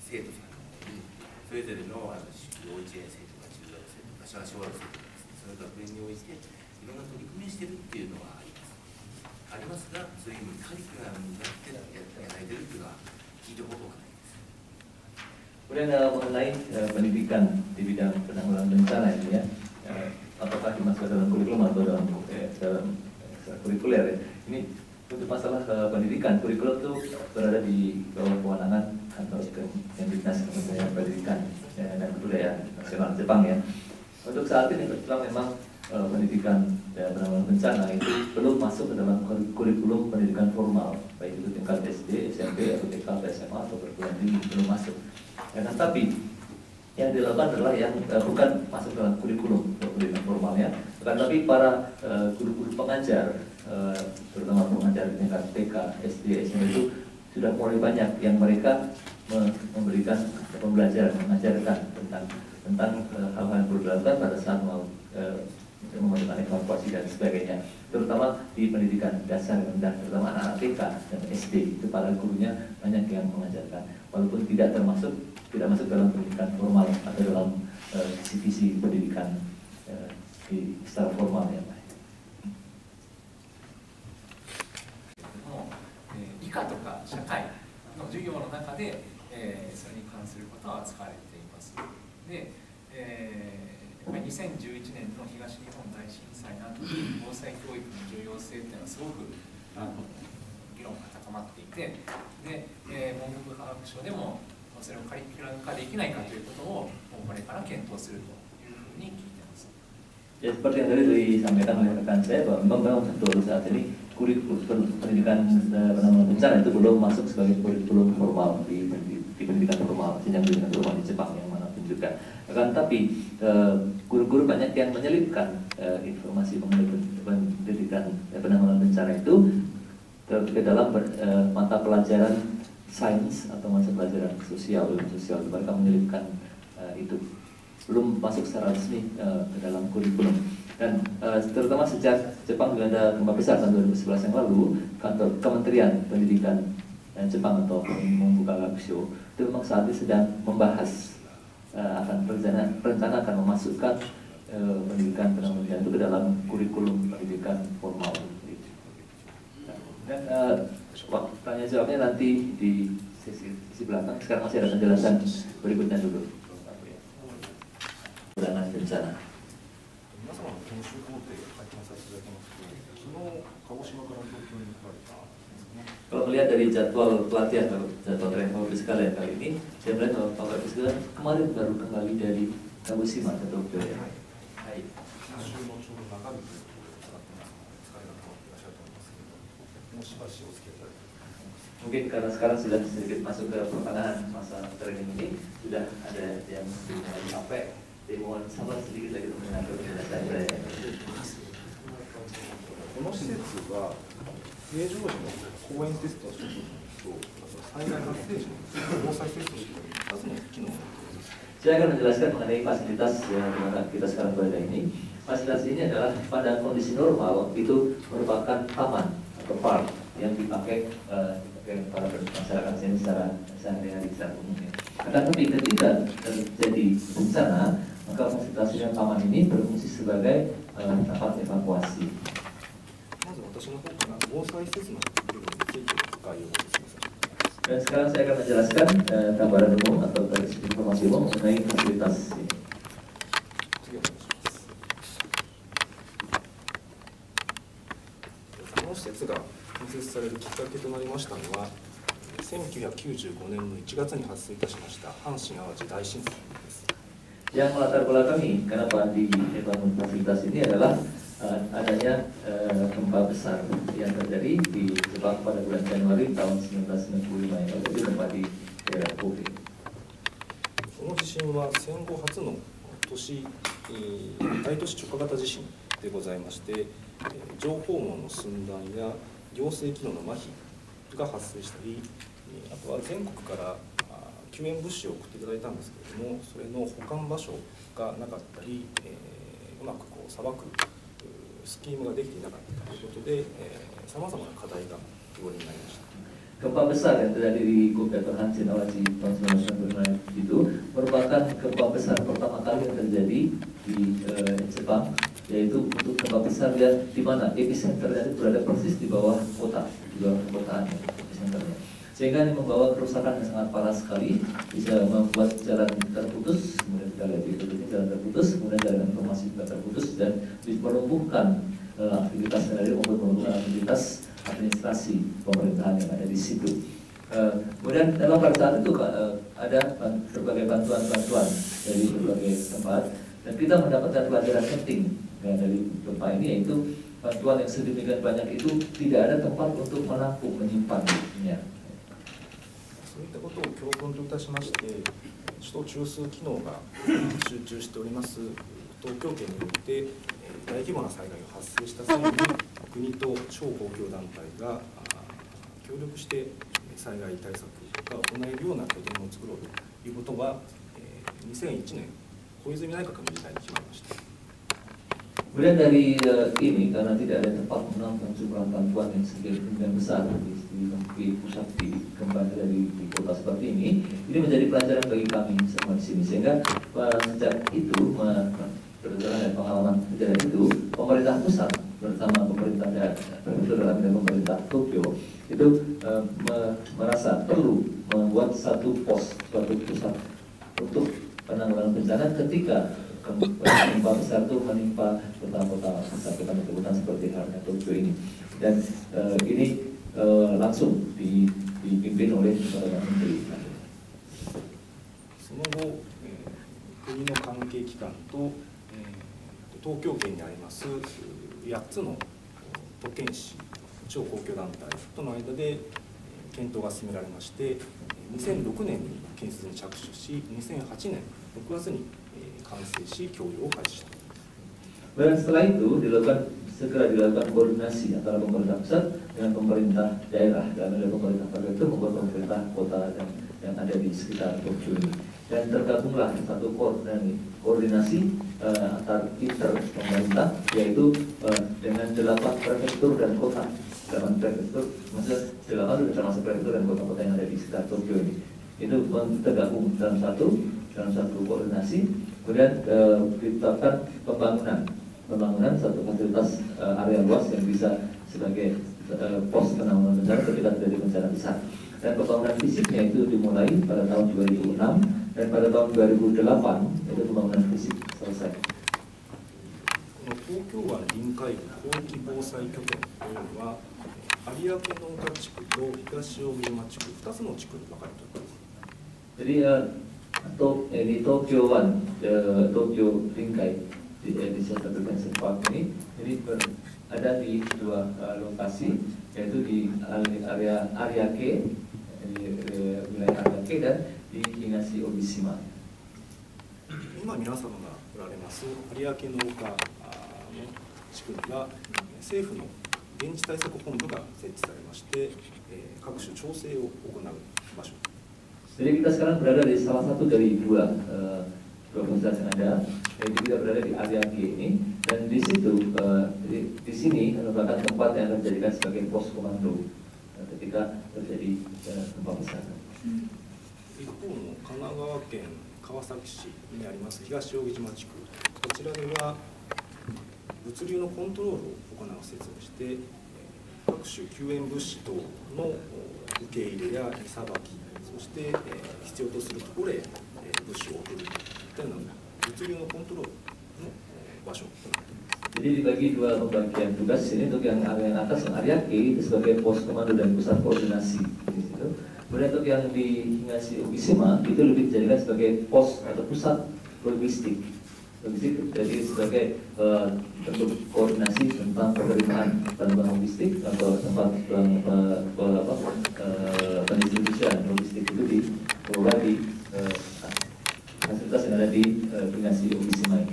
生徒さんにそれぞれの幼稚園生とか中学生とか小学生とかですね、その学園においていろんな取り組みをしてるっていうのはありますが、そういうカリキュラムになってやられてるっていうのは聞いたことがないです。 Kemudian mengenai pendidikan di bidang penanggulangan bencana itu ya, dimasukkan dalam kurikulum atau dalam kurikuler ya. Ini untuk masalah pendidikan, kurikulum itu berada di bawah kewenangan atau Dinas Kementerian Pendidikan dan Kebudayaan Nasional Jepang ya. Untuk saat ini kebetulan memang pendidikan dan penanggulangan bencana itu belum masuk ke dalam kurikulum pendidikan formal, baik itu tingkat SD, SMP, atau TK, SMA atau perguruan tinggi belum masuk. Ya, tapi yang dilakukan adalah yang bukan masuk dalam kurikulum pendidikan formalnya, tapi para guru-guru pengajar, terutama pengajar di tingkat TK, SD, SMP itu sudah mulai banyak yang mereka memberikan pembelajaran, mengajarkan tentang hal-hal yang perlu dilakukan pada saat mau membutuhkan evakuasi dan sebagainya, terutama di pendidikan dasar dan terutama anak-anak TK dan SD itu para gurunya banyak yang mengajarkan, walaupun tidak masuk dalam pendidikan formal atau dalam visi pendidikan secara formal ya Pak. 理科とか社会の授業の中で、それに関することは使われています。で、2011年の東日本大震災の後に防災教育の重要性っていうのはすごく議論が高まっていて、で、文部科学省でもそれをカリキュラム化できないかということをこれから検討するというふうに聞いています。 Ya seperti yang tadi disampaikan oleh rekan saya bahwa memang betul saat ini kurikulum pendidikan penanggulangan bencana itu belum masuk sebagai kurikulum formal di pendidikan formal, jenjang pendidikan formal di Jepang yang manapun juga. Akan tapi guru-guru banyak yang menyelipkan informasi mengenai pendidikan penanggulangan bencana itu ke dalam mata pelajaran sains atau mata pelajaran sosial, mereka menyelipkan itu belum masuk secara resmi ke dalam kurikulum. Dan terutama sejak Jepang juga ada gempa besar tahun 2011 yang lalu, kantor Kementerian Pendidikan Jepang atau Membuka Gakusho itu memang saat ini sedang membahas akan rencana akan memasukkan pendidikan penanggulangan itu ke dalam kurikulum pendidikan formal. Dan tanya jawabnya nanti di sisi belakang. Sekarang masih ada penjelasan berikutnya dulu. Penanggulangan bencana. Kalau melihat dari jadwal pelatihan atau jadwal travel sekalian kali ini, saya melihat bahwa Bapak Ibu sekalian kemarin baru kembali dari Kagoshima ke Tokyo ya. Mungkin karena sekarang sudah sedikit masuk ke pertengahan masa training ini, sudah ada yang sampai. Mohon sabar sedikit lagi untuk mendengar penjelasan saya. この施設が平常時の公園テストをすると災害発生時の防災テストをする2つの機能。 Saya akan menjelaskan mengenai fasilitas yang kita sekarang berada ini. Fasilitas ini adalah pada kondisi normal itu merupakan taman atau park yang dipakai para masyarakat sini secara sehari-hari secara umumnya. Akan tapi ketika terjadi bencana, maka fasilitas yang taman ini berfungsi sebagai tempat evakuasi. Dan sekarang saya akan menjelaskan gambaran umum atau dari informasi umum mengenai fasilitas ini. この施設が建設されるきっかけとなりましたのは、1995年の1月に発生いたしました阪神・淡路大震災です。 Yang melatar belakangi kenapa dibangun fasilitas ini adalah adanya gempa besar yang terjadi di Jepang pada bulan Januari tahun 1995 yang lalu di tempat di daerah Kobe. この地震は戦後初の大都市直下型地震でございまして、情報網の寸断や行政機能の麻痺が発生したり、あとは全国から救援物資を送っていただいたんですけれども、それの保管場所がなかったり、うまくさばくスキームができていなかったということで、さまざまな課題が浮き彫りになりました。 Gempa besar yang terjadi di Kobe atau Hanshin Awaji tahun 1995 itu merupakan gempa besar pertama kali yang terjadi di Jepang, yaitu untuk gempa besar yang di mana epicenternya berada persis di bawah kota, di bawah perkotaan epicenternya. sehingga ini membawa kerusakan yang sangat parah sekali, bisa membuat jalan terputus, kemudian kita lihat itu jalan terputus, kemudian jalan informasi juga terputus, dan bisa melumpuhkan aktivitas dari melumpuhkan aktivitas administrasi pemerintahan yang ada di situ. Kemudian dalam pada saat itu ada berbagai bantuan-bantuan dari berbagai tempat, dan kita mendapatkan pelajaran penting dari gempa ini, yaitu bantuan yang sedemikian banyak itu tidak ada tempat untuk menampung, menyimpannya. そういったことを教訓といたしまして、首都中枢機能が集中しております東京圏において大規模な災害が発生した際に国と超公共団体が協力して災害対策が行えるような拠点を作ろうということが2001年小泉内閣の時代に決まりました。 Kemudian dari ini, karena tidak ada tempat menampung jumlah bantuan yang sedemikian besar di pusat di gempa dari di kota seperti ini menjadi pelajaran bagi kami semua di sini, sehingga sejak itu berdasarkan dari pengalaman kejadian itu, pemerintah pusat bersama pemerintah daerah dan pemerintah Tokyo itu merasa perlu membuat satu pos, suatu pusat untuk penanggulangan bencana ketika gempa besar itu menimpa kota-kota besar, kota-kota seperti halnya Tokyo ini, dan ini langsung dipimpin oleh Perdana Menteri. その後、国の関係機関と、東京圏にあります8つの都県市超公共団体との間で検討が進められまして、2006年に建設に着手し、2008年6月に完成し供与を開始した。 Dan setelah itu segera dilakukan koordinasi antara pemerintah pusat dengan pemerintah daerah, dan oleh pemerintah itu membuat pemerintah kota dan yang ada di sekitar Tokyo ini, dan tergabunglah satu koordinasi antar pemerintah, yaitu dengan 8 prefektur dan kota, 8 prefektur, maksudnya 8 termasuk prefektur dan kota-kota yang ada di sekitar Tokyo ini, itu tergabung dalam satu koordinasi. Kemudian ditetapkan pembangunan satu fasilitas area luas yang bisa sebagai pos penanggulangan bencana ketika terjadi bencana besar. Dan pembangunan fisiknya itu dimulai pada tahun 2006, dan pada tahun 2008 itu pembangunan fisik selesai. 東京湾臨海部広域防災拠点というのは有明農家地区と東大山地区2つの地区に分かれています。 Jadi di Tokyo One, Tokyo Rinkai di Center Defense Park ini ada di dua lokasi, yaitu di area Ariake, di wilayah Ariake, dan di Higashi Ogishima. 今皆様がおられます有明農家の地区には政府の現地対策本部が設置されまして、各種調整を行う場所。 Jadi kita sekarang berada di salah satu dari dua fasilitas yang ada, yaitu kita berada di Ariake ini, dan di situ di sini merupakan tempat yang akan dijadikan sebagai pos komando ketika terjadi gempa besar. 一方の神奈川県川崎市にあります東扇島地区、こちらでは物流のコントロールを行う施設をして、各種救援物資等の受け入れや荷さばき、そして必要とするところへ物資を送るというような物流のコントロールの場所となっています。 Jadi dibagi dua pembagian tugas ini, untuk yang area atas yang Ariake itu sebagai pos komando dan pusat koordinasi di situ. Kemudian untuk yang di Higashi Ogishima itu lebih dijadikan sebagai pos atau pusat logistik. Jadi sebagai bentuk koordinasi tentang penerimaan bantuan logistik atau tempat pendistribusian logistik itu dikelola di fasilitas yang ada di Higashi Ogishima ini.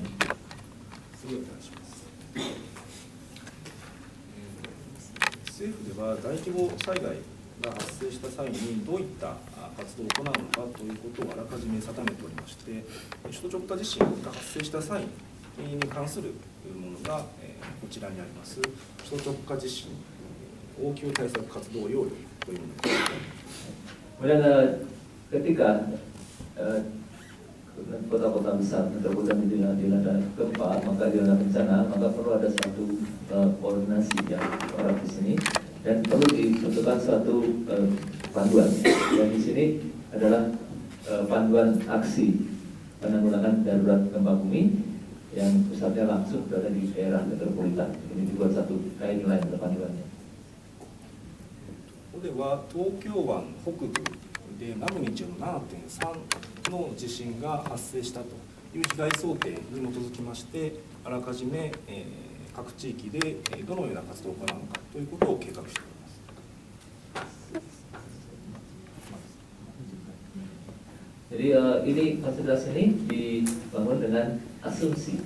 政府では大規模災害が発生した際にどういった活動を行うのかということをあらかじめ定めておりまして、首都直下地震が発生した際に関するものがこちらにあります首都直下地震応急対策活動要領というものです。 Kemudian ketika kota-kota besar metropolitan dilanda gempa, maka dilanda bencana, maka perlu ada satu koordinasi yang orang di sini, dan perlu ditentukan suatu panduan. Dan di sini adalah panduan aksi penanggulangan darurat gempa bumi yang pusatnya langsung berada di daerah metropolitan. Ini dibuat satu guideline panduannya. ここでは東京湾北部でマグニチュード7.3の地震が発生したという被害想定に基づきまして、あらかじめ、各地域でどのような活動を行うのかということを計画しております。 Jadi ini fasilitas ini dibangun dengan asumsi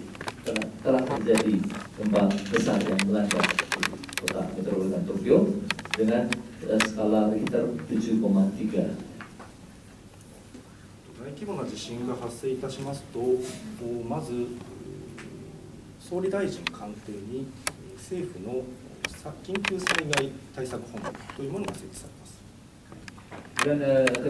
telah terjadi gempa besar yang melanda kota metropolitan Tokyo dengan skala Richter 7,3. 大規模な地震が発生いたしますと、まず総理大臣官邸に政府の緊急災害対策本部というものが設置されます。 Dan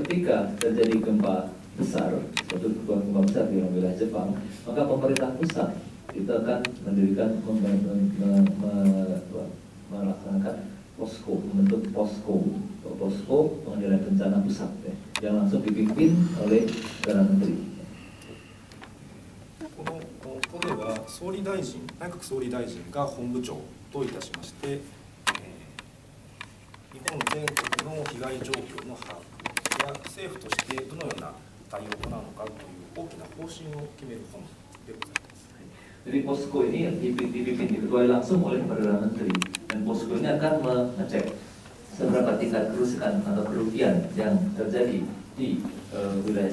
ketika terjadi gempa besar, suatu gempa besar di wilayah Jepang, maka pemerintah pusat itu akan mendirikan melaksanakan posko, membentuk posko pengendalian bencana pusat yang langsung dipimpin oleh Perdana Menteri. ここでは内閣総理大臣が本部長といたしまして、日本全国の被害状況の把握や政府としてどのような対応を行うのかという大きな方針を決める本部でございます。 Jadi posko ini dipimpin diketuai langsung oleh Perdana Menteri, dan posko ini akan mengecek seberapa tingkat kerusakan atau kerugian yang terjadi di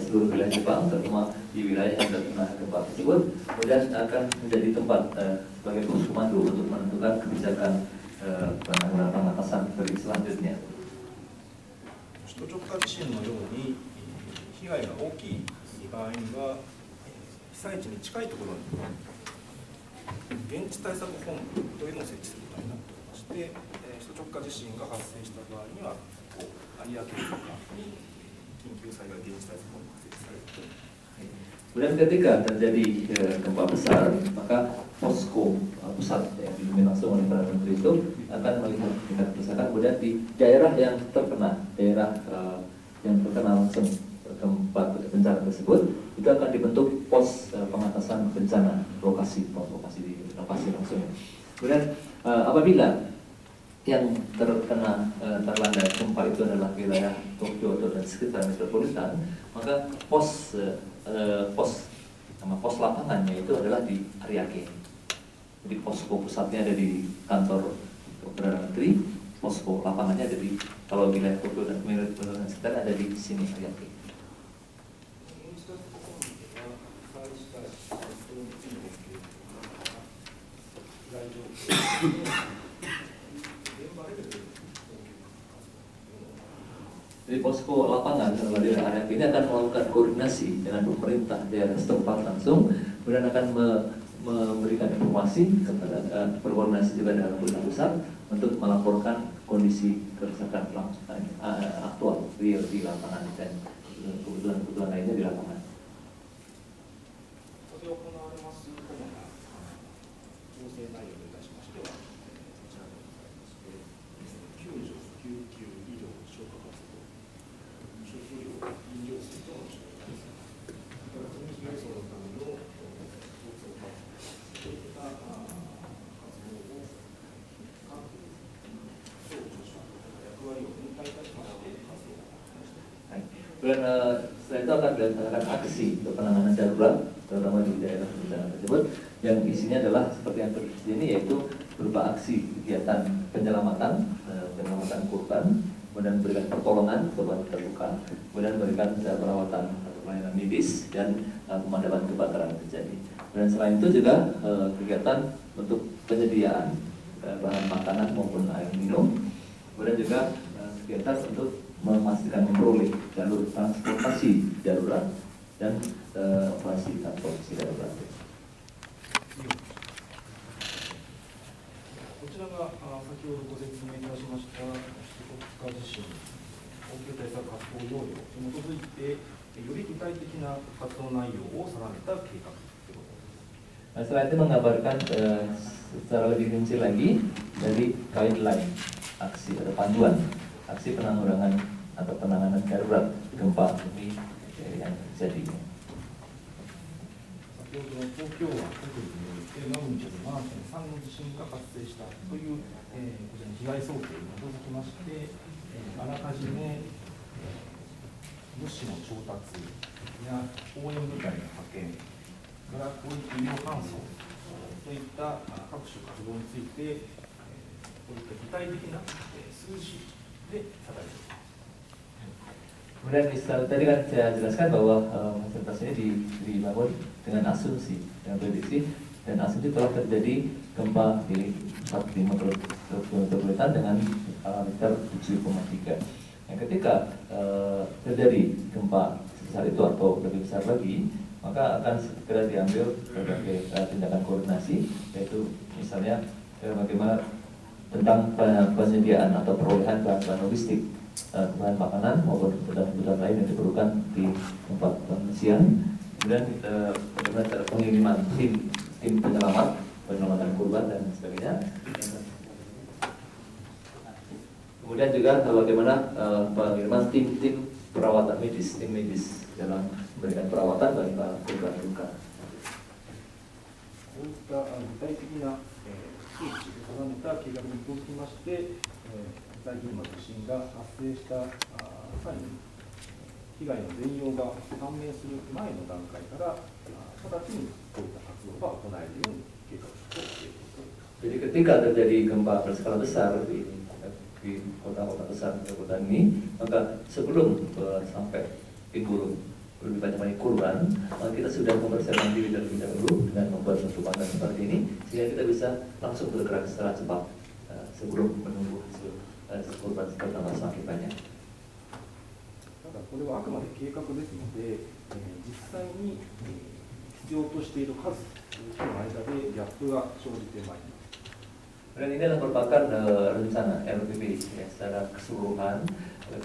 seluruh wilayah Jepang, terutama di wilayah yang terkena gempa tersebut, kemudian akan menjadi tempat sebagai pos komando untuk menentukan kebijakan penanggulangan pengatasan bagi selanjutnya. 首都直下地震のように被害が大きい場合には被災地に近いところに現地対策本部というのを設置することになっておりまして、首都直下地震が発生した場合には有明とかに緊急災害現地対策本部が設置されると。 Kemudian ketika terjadi gempa besar, maka posko pusat yang dipimpin langsung oleh Perdana Menteri itu akan melihat tingkat kerusakan. Kemudian di daerah yang terkena, langsung gempa bencana tersebut, itu akan dibentuk pos pengatasan bencana lokasi langsung. Kemudian apabila yang terlanda gempa itu adalah wilayah Tokyo dan sekitar metropolitan, maka pos lapangannya itu adalah di Ariake. Jadi posko pusatnya ada di kantor Perdana Menteri, posko lapangannya ada di, kalau wilayah Tokyo dan metropolitan sekitar ada di sini Ariake. Jadi posko lapangan di area ini akan melakukan koordinasi dengan pemerintah daerah setempat langsung, kemudian akan memberikan informasi kepada berkoordinasi juga dengan pemerintah pusat untuk melaporkan kondisi kerusakan aktual real di lapangan dan kebutuhan lainnya di lapangan. Dan setelah itu akan dilaksanakan aksi untuk penanganan darurat, terutama di daerah bencana tersebut, yang isinya adalah seperti yang terlihat di sini, yaitu berupa aksi kegiatan penyelamatan korban, kemudian memberikan pertolongan korban terluka, kemudian memberikan perawatan atau pelayanan medis dan pemadaman kebakaran terjadi. Dan selain itu juga kegiatan untuk penyediaan bahan makanan maupun air minum, kemudian juga kegiatan untuk memastikan memperoleh jalur transportasi darurat dan operasi transportasi darurat. こちらが先ほどご説明いたしました首都直下地震応急対策活動要領に基づいてより具体的な活動内容を定めた計画でございます。Setelah itu mengabarkan secara lebih rinci lagi dari guideline aksi atau panduan aksi penanggulangan atau penanganan darurat gempa bumi yang terjadi. 先ほどの東京湾北部においてマグニチュード7.3の地震が発生したという、こちらの被害想定に基づきまして、あらかじめ、物資の調達や応援部隊の派遣から広域医療搬送といった各種活動について、こういった具体的な数字で定めています。 Kemudian tadi kan saya jelaskan bahwa fasilitas ini dibangun dengan asumsi yang prediksi dan asumsi telah terjadi gempa di 45 km dengan parameter 7,3. Yang ketika terjadi gempa sebesar itu atau lebih besar lagi, maka akan segera diambil berbagai tindakan koordinasi, yaitu misalnya bagaimana tentang penyediaan atau perolehan bahan logistik, bahan makanan maupun kebutuhan lain yang diperlukan di tempat pengungsian. Kemudian bagaimana cara pengiriman tim penyelamat, penyelamatan korban dan sebagainya. Kemudian juga bagaimana pengiriman tim perawatan medis, tim medis dalam memberikan perawatan bagi para korban luka. こういった具体的な数値で定めた計画に基づきまして、大規模な地震が発生した際に被害の全容が判明する前の段階から直ちにこういった活動が行えるように計画をしています。 Jadi ketika terjadi gempa berskala besar di kota-kota besar kota ini, maka sebelum sampai timbul lebih banyak korban, maka kita sudah mempersiapkan diri terlebih dahulu dengan membuat penutupan seperti ini, sehingga kita bisa langsung bergerak secara cepat sebelum menunggu hasil korban pertama semakin banyak. ただこれはあくまで計画ですので、実際に必要としている数との間でギャップが生じてまいります。 Dan ini adalah merupakan rencana RPP ya, secara keseluruhan,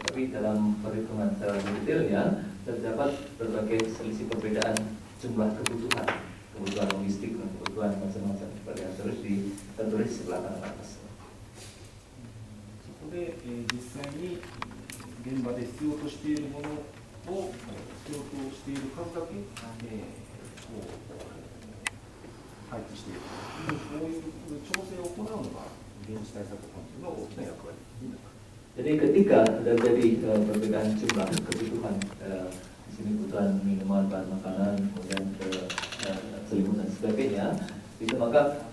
tapi dalam perhitungan secara detailnya terdapat berbagai selisih perbedaan jumlah kebutuhan logistik dan kebutuhan macam-macam seperti yang tertulis di sebelah kanan atas. そこで、実際に現場で必要としているものを必要としている数だけ、配置しているというこういう調整を行うのが現地対策本部の大きな役割になります。 Jadi ketika terjadi perbedaan jumlah kebutuhan, di sini kebutuhan minuman, bahan makanan, kemudian selimut dan sebagainya, itu maka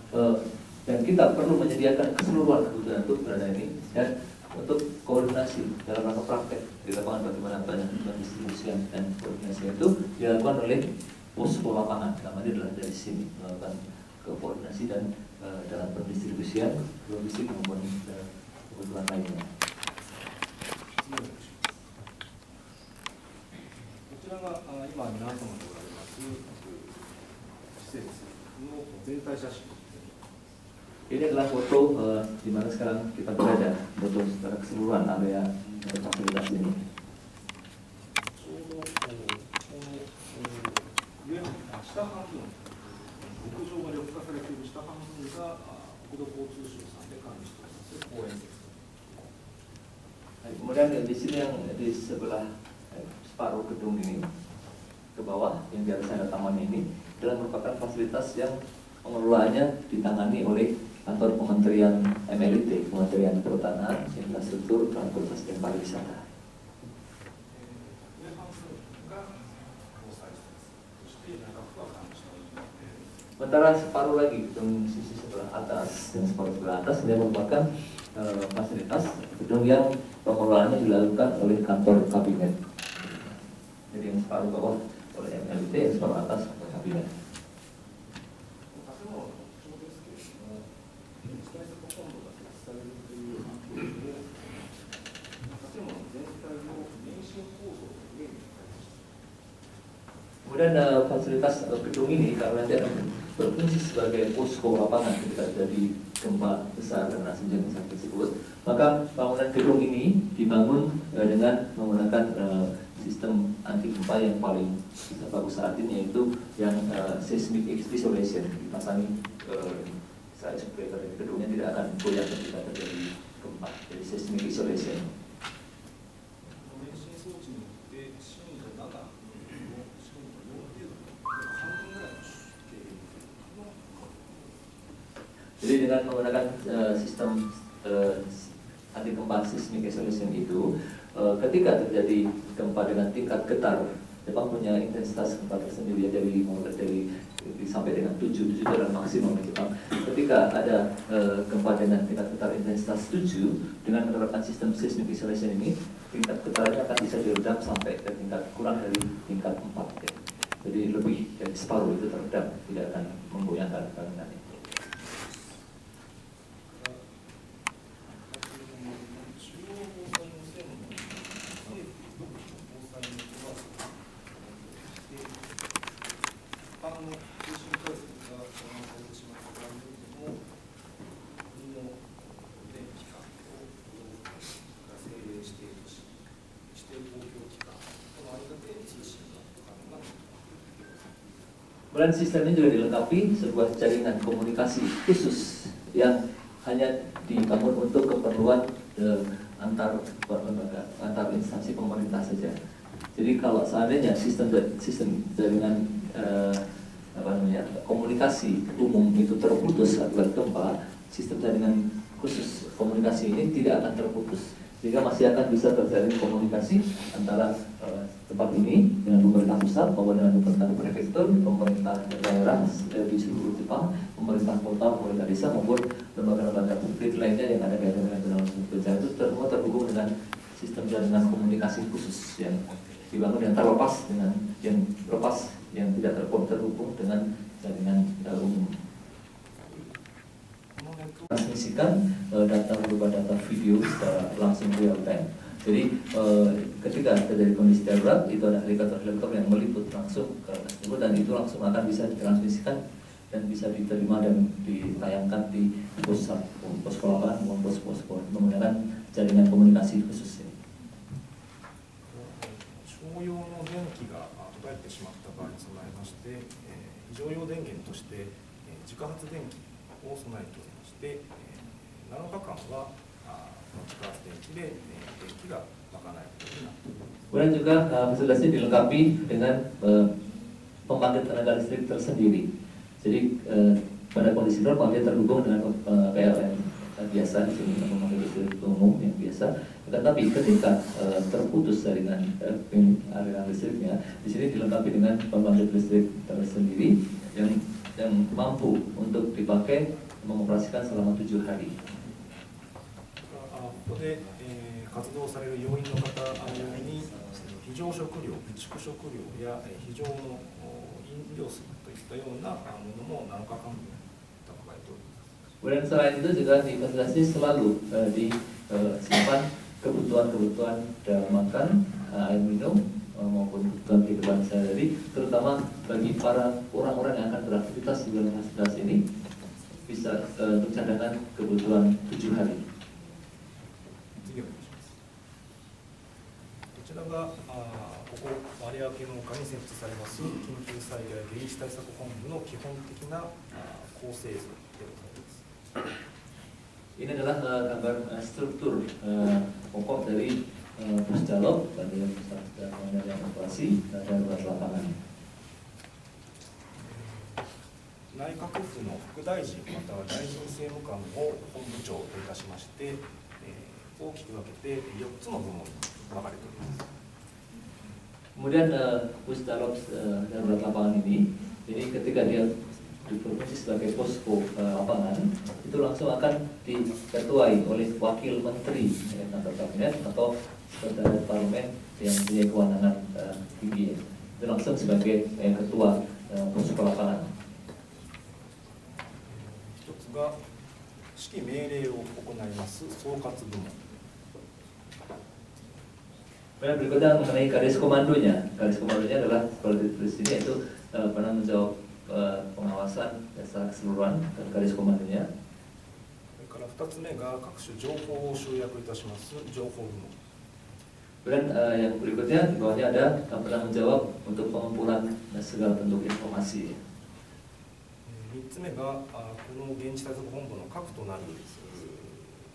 dan kita perlu menyediakan keseluruhan kebutuhan itu berada ini dan untuk koordinasi dalam rangka praktek di lapangan bagaimana pendistribusian dan koordinasi itu dilakukan oleh posko lapangan. Namanya adalah dari sini melakukan koordinasi dan dalam pendistribusian logistik maupun kebutuhan lainnya. こちらが今皆様でおられます施設の全体写真。 Ini adalah foto di mana sekarang kita berada, foto secara keseluruhan area fasilitas ini. ちょうどこの上の下半分、屋上が緑化されている下半分が国土交通省さんで管理しております公園です。 Kemudian di sini yang di sebelah separuh gedung ini ke bawah yang di atas ada taman ini adalah merupakan fasilitas yang pengelolaannya ditangani oleh kantor Kementerian MLIT, Kementerian Pertanahan, Infrastruktur, Transportasi dan Pariwisata. Sementara separuh lagi gedung sisi sebelah atas dan separuh sebelah atas ini merupakan fasilitas gedung yang pengelolaannya dilakukan oleh kantor kabinet. Jadi yang separuh bawah oleh MLIT, yang separuh atas oleh kabinet. Kemudian fasilitas gedung ini karena nanti akan berfungsi sebagai posko lapangan ketika terjadi gempa besar dan sejenis besar tersebut, maka bangunan gedung ini dibangun dengan menggunakan sistem anti gempa yang paling bagus saat ini, yaitu yang seismic isolation, dipasangi supaya gedungnya tidak akan goyah ketika terjadi gempa. tempat, jadi seismic isolation. Jadi dengan menggunakan sistem anti gempa seismic isolation itu, ketika terjadi gempa dengan tingkat getar, Jepang punya intensitas gempa tersendiri dari sampai dengan 7 adalah maksimum Jepang. Ketika ada gempa dengan tingkat getar intensitas 7, dengan menerapkan sistem seismic isolation ini, tingkat getarnya akan bisa diredam sampai ke tingkat kurang dari tingkat 4. Ya. Jadi lebih dari separuh itu teredam, tidak akan menggoyangkan bangunan itu. Kemudian sistem ini juga dilengkapi sebuah jaringan komunikasi khusus yang hanya dibangun untuk keperluan antar instansi pemerintah saja. Jadi kalau seandainya sistem jaringan komunikasi umum itu terputus akibat gempa, sistem jaringan khusus komunikasi ini tidak akan terputus, sehingga masih akan bisa terjalin komunikasi antara tempat ini dengan pemerintah pusat maupun dengan pemerintah prefektur, pemerintah daerah di seluruh Jepang, pemerintah kota, pemerintah desa maupun lembaga-lembaga publik lainnya yang ada kaitan dengan penanggulangan bencana itu semua terhubung dengan sistem jaringan komunikasi khusus yang dibangun yang terlepas dengan yang tidak terhubung dengan jaringan umum. Transmisikan data berupa data video secara langsung real time. Jadi ketika terjadi kondisi darurat, itu ada helikopter yang meliput langsung ke tersebut dan itu langsung akan bisa ditransmisikan dan bisa diterima dan ditayangkan di pos lapangan maupun pos menggunakan jaringan komunikasi khusus ini. 商用の電気が途絶えてしまった場合に備えまして、非常用電源として自家発電機を備えておりまして、7日間は自家発電機で電気が賄えるようになっています。 Kemudian juga fasilitasnya dilengkapi dengan pembangkit tenaga listrik tersendiri. Jadi pada kondisi normal dia terhubung dengan PLN biasa, di sini pembangkit listrik umum yang biasa. Tetapi ketika terputus jaringan aliran listriknya, di sini dilengkapi dengan pembangkit listrik tersendiri yang mampu untuk dipakai mengoperasikan selama 7 hari. ここで、活動される要員の方に非常食料、備蓄食料や非常の飲料水といったようなものも7日間分蓄えております。 Kemudian selain itu juga difasilitasi selalu disimpan kebutuhan dalam makan, air minum maupun kebutuhan sehari-hari, terutama bagi para orang-orang yang akan beraktivitas di dalam fasilitas ini bisa untuk cadangan kebutuhan 7 hari. こちらがここ有明の丘に設置されます緊急災害現地対策本部の基本的な構成図でございます。 Ini adalah gambar struktur pokok dari Pusjalop, Badan Pusat Pengendalian Operasi Darurat Lapangan. 内閣府の副大臣または大臣政務官を本部長といたしまして、大きく分けて4つの部門に分かれております。 Kemudian Pusjalop Darurat Lapangan ini, jadi ketika dia diproduksi sebagai posko lapangan, itu langsung akan diketuai oleh wakil menteri kantor kabinet atau sekretariat parlemen yang punya kewenangan tinggi. Itu langsung sebagai ketua posko lapangan. 一つが指揮命令を行います総括部門。 Dan berikutnya mengenai garis komandonya. Garis komandonya adalah seperti di sini, yaitu penanggung jawab pengawasan secara keseluruhan dan garis komandonya. それから2つ目が各種情報を集約いたします情報部門。 Kemudian yang berikutnya di bawahnya ada penanggung jawab untuk pengumpulan segala bentuk informasi. 3つ目がこの現地対策本部の核となる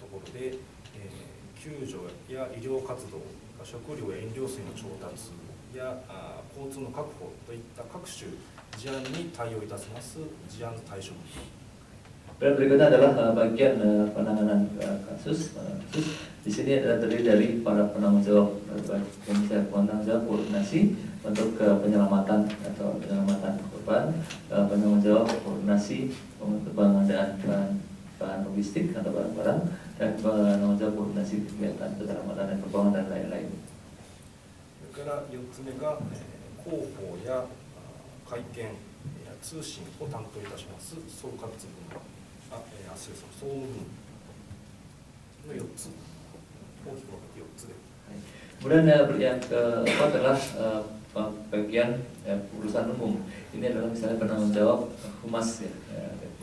ところで救助や医療活動、食料や飲料水の調達や交通の確保といった各種事案に対応いたします事案対処部。 Dan berikutnya adalah bagian penanganan kasus. Di sini adalah terdiri dari para penanggung jawab, penanggung jawab koordinasi untuk penyelamatan atau penyelamatan korban, penanggung jawab koordinasi untuk pengadaan bahan logistik atau barang-barang, dan penanggung jawab koordinasi kegiatan keselamatan dan keuangan dan lain-lain. それから4つ目が広報や会見や通信を担当いたします総括部門。 総務部の4つ、大きく分けて4つで。Kemudian yang keempat adalah bagian urusan umum. Ini adalah misalnya penanggung jawab humas,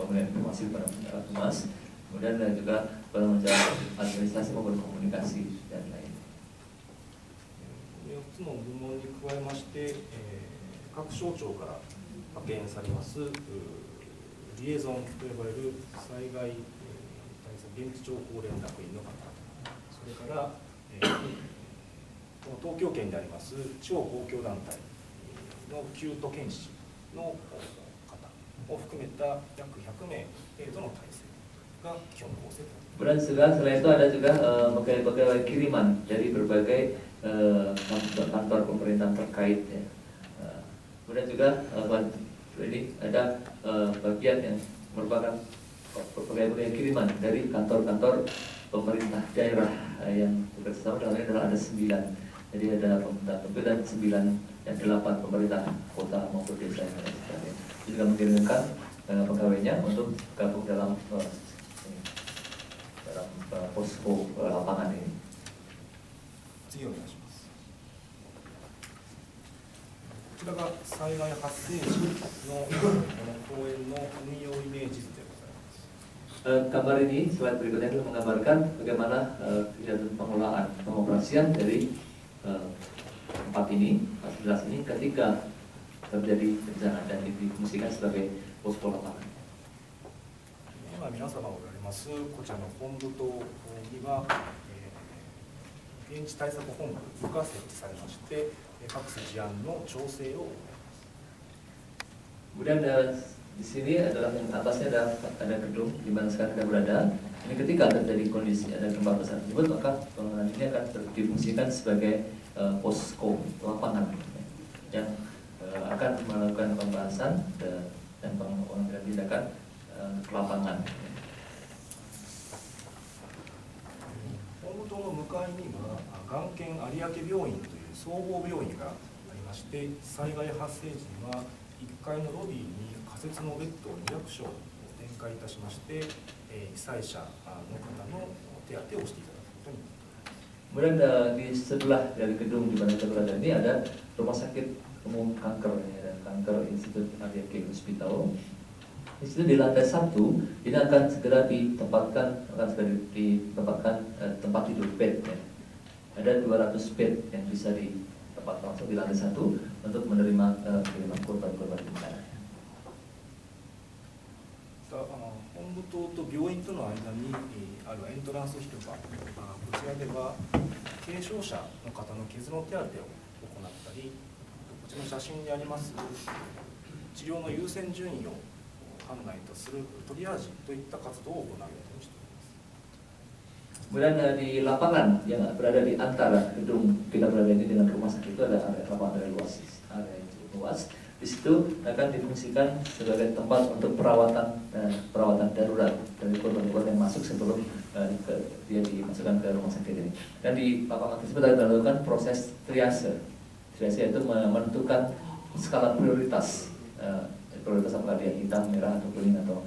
pemberian informasi penanggung humas. Kemudian juga penanggung jawab administrasi maupun komunikasi dan lain. 4つの部門に加えまして、各省庁から派遣されますリエゾンと呼ばれる災害対策現地情報連絡員の方、それから、東京圏であります地方公共団体の旧都県市の方を含めた約100名程度の体制が基本構成となります。 Kemudian selain itu ada juga pegawai kiriman dari berbagai kantor pemerintahan terkait. Ya. Kemudian juga ini ada bagian yang merupakan pegawai kiriman dari kantor-kantor pemerintah daerah yang bekerjasama. Dalamnya adalah ada 9. Jadi ada pemerintah tempat dan 9 dan 8 pemerintah kota maupun desa yang ada di sekitarnya. Juga mengirimkan pegawainya untuk gabung dalam posko lapangan ini. 次お願いします。こちらが災害発生時のこの公園の運用イメージ図でございます。Gambar ini, slide berikutnya itu menggambarkan bagaimana kegiatan pengelolaan, pengoperasian dari tempat ini, fasilitas ini ketika terjadi bencana dan difungsikan sebagai posko lapangan. 今皆様おられますこちらの本部棟には、現地対策本部が設置されまして、各事案の調整を行います。 Kemudian di sini adalah yang atasnya ada gedung di mana sekarang kita berada. Ini ketika terjadi kondisi ada gempa besar tersebut, maka bangunan ini akan difungsikan sebagai posko lapangan yang akan melakukan pembahasan dan pengambilan tindakan ke lapangan. 本部棟の向かいには眼研有明病院という総合病院がありまして、災害発生時には1階のロビーに仮設のベッド200床を展開いたしまして、被災者の方の手当てをしていただくことになっております。 Kemudian di sebelah dari gedung di mana kita berada ini ada rumah sakit umum kanker, ya, kanker Institut Ariake Hospital. Di situ di lantai 1 ini akan segera ditempatkan tempat tidur bed. Ya. Ada 200 bed yang bisa ditempatkan langsung di lantai 1 untuk menerima kiriman korban-korban bencana. 本部棟と病院との間にあるエントランス広場、こちらでは軽症者の方の傷の手当てを行ったり、こちらの写真にあります治療の優先順位を判断とするトリアージといった活動を行う予定にしております。 Kemudian di lapangan yang berada di antara gedung kita berada ini dengan rumah sakit itu ada lapangan area luas, area yang cukup luas. Di situ akan difungsikan sebagai tempat untuk perawatan darurat dari korban-korban yang masuk sebelum dia dimasukkan ke rumah sakit ini. Dan di lapangan tersebut akan dilakukan proses triase. Triase itu menentukan skala prioritas. Prioritas apakah dia hitam, merah, atau kuning atau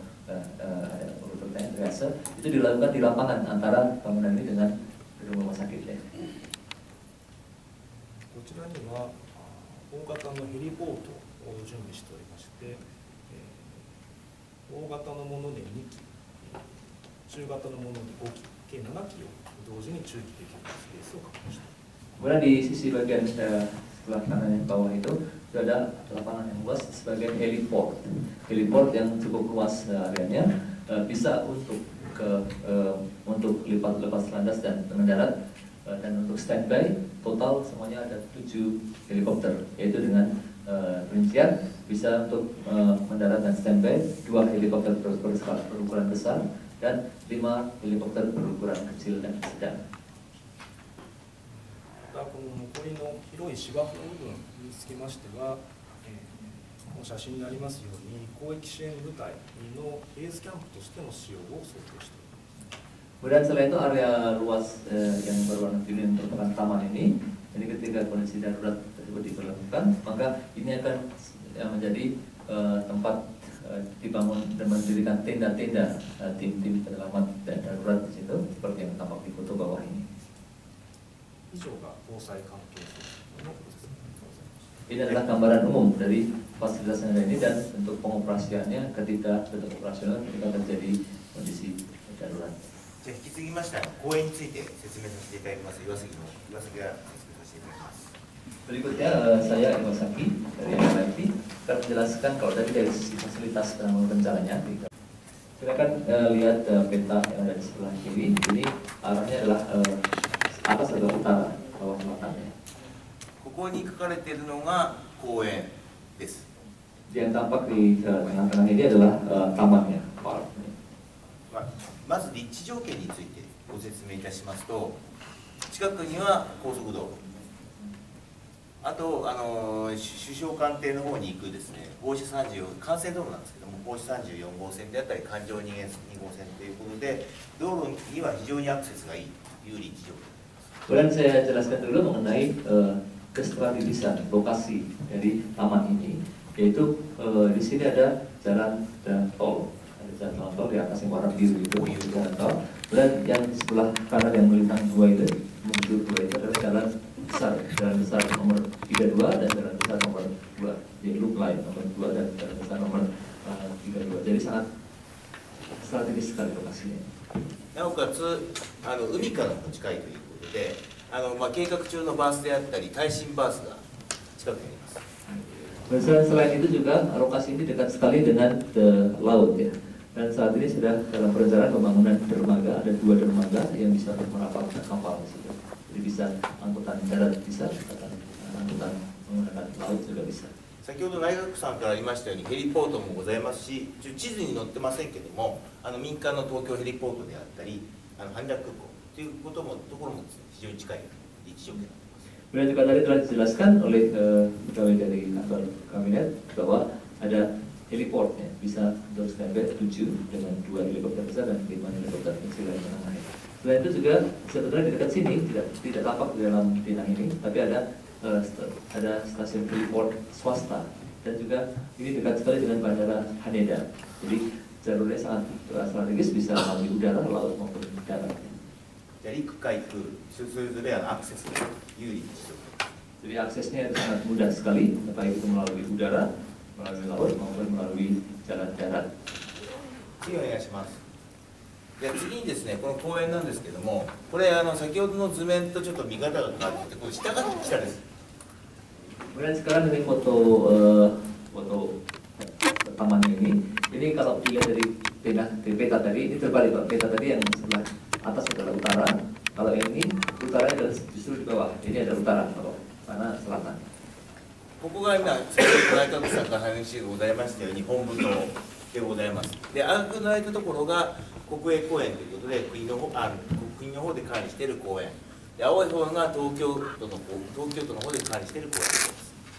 urutannya triase. Itu dilakukan di lapangan antara bangunan ini dengan gedung rumah sakit ya. こちらには大型のヘリポートを準備しておりまして、大型のもので2機、中型のもので5機、計7機を同時に中期的なスペースを確保しています。 Kemudian di sisi bagian sebelah kanan yang bawah itu ada lapangan yang luas sebagai heliport. Heliport yang cukup luas areanya bisa untuk untuk lepas landas dan mendarat, dan untuk standby total semuanya ada 7 helikopter, yaitu dengan rincian bisa untuk mendarat dan standby 2 helikopter berukuran besar dan 5 helikopter berukuran kecil dan sedang. この残りの広い芝生の部分につきましては、この写真にありますように広域支援部隊のベースキャンプとしての使用を想定しています。 Kemudian selain itu area luas yang berwarna biru yang merupakan taman ini, jadi ketika kondisi darurat tersebut diberlakukan, maka ini akan menjadi tempat dibangun dan mendirikan tenda-tenda tim-tim penyelamat dan darurat di situ, seperti yang tampak di foto bawah ini. 以上が防災関係設備のご説明でございます。 Ini adalah gambaran umum dari fasilitas yang ada ini dan untuk pengoperasiannya ketika sudah operasional ketika terjadi kondisi darurat. じゃあ引き継ぎまして公園について説明させていただきます。岩崎が説明させていただきます。 Berikutnya saya Iwasaki dari MIT akan menjelaskan kalau tadi dari sisi fasilitas penanggulangan bencananya. Silakan lihat peta yang ada di sebelah kiri. Ini arahnya adalah atas adalah utara, bawah selatannya. ここに書かれているのが公園です。 Yang tampak di tengah-tengah ini adalah tamannya, park. まず立地条件についてご説明いたしますと、近くには高速道路、あと首相官邸の方に行くですね、大師34幹線道路なんですけども、大師34号線であったり環状2号線ということで、道路には非常にアクセスがいいという立地条件。 Kemudian saya jelaskan dulu mengenai kestrategisan lokasi dari taman ini, yaitu di sini ada jalan dan tol, ada jalan tol di atas yang warna biru itu jalan tol, dan yang sebelah kanan yang melintang dua itu menuju dua itu adalah jalan besar nomor 32 dan jalan besar nomor 2, yaitu loop line nomor 2 dan jalan besar nomor 32. Jadi sangat strategis sekali lokasinya. なおかつ海からも近いということで、計画中のバースであったり耐震バースが近くにあります。 Selain itu juga lokasi ini dekat sekali dengan laut ya. Dan saat ini sudah dalam perencanaan pembangunan dermaga, ada 2 dermaga yang bisa merapatkan kapal di situ. Jadi bisa angkutan darat bisa, angkutan menggunakan laut juga bisa. 先ほど内閣さんからありましたようにヘリポートもございますし、地図に載ってませんけども、民間の東京ヘリポートであったり、羽田空港というところもですね、非常に近い立地条件になっています。 Kemudian juga tadi telah dijelaskan oleh pegawai dari kantor kabinet bahwa ada heliportnya, bisa untuk standby 7 dengan 2 helikopter besar dan 5 helikopter kecil yang menengah. Selain itu juga sebetulnya di dekat sini tidak tampak di dalam pinang ini, tapi ada stasiun heliport swasta dan juga ini dekat sekali dengan bandara Haneda. Jadi jalurnya sangat strategis, bisa melalui udara, laut maupun darat. Jadi 陸海空それぞれアクセスが有利です。 Jadi aksesnya itu sangat mudah sekali, baik itu melalui udara, melalui laut maupun melalui jalan darat. 次お願いします。で次にですね、この公園なんですけども、これ先ほどの図面とちょっと見方が変わって、これ下が下です。 Kemudian sekarang dari foto taman ini kalau dilihat dari peta tadi, ini terbalik Pak. Peta tadi yang sebelah atas adalah utara, kalau ini utara adalah justru di bawah, ini adalah utara, kalau sana selatan. ここが今、先ほど内閣さんから話がございましたように本部棟でございます。で、赤く塗られたところが国営公園ということで国の方で管理している公園。で、青い方が東京都の方で管理している公園です。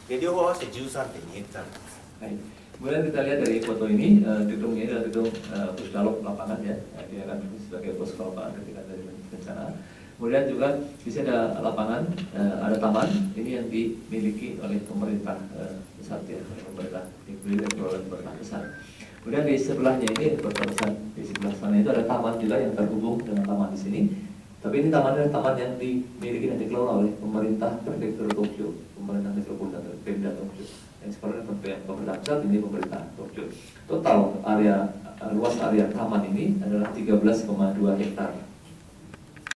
で、両方合わせて 13.2 ヘクタールです。 Kemudian kita lihat dari foto ini, gedungnya adalah gedung pusdalop lapangan ya, dia akan sebagai posko lapangan ketika dari bencana. Kemudian juga di sini ada lapangan, ada taman, ini yang dimiliki oleh pemerintah pusat ya, pemerintah dibeli oleh pemerintah pusat. Kemudian di sebelahnya ini perbatasan di sebelah sana itu ada taman juga yang terhubung dengan taman di sini. Tapi ini taman yang dimiliki dan dikelola oleh pemerintah prefektur Tokyo, pemerintah metropolitan Pemda Tokyo. Yang sebenarnya pemerintah pusat, ini pemerintah Tokyo. Total luas area taman ini adalah 13,2 hektar.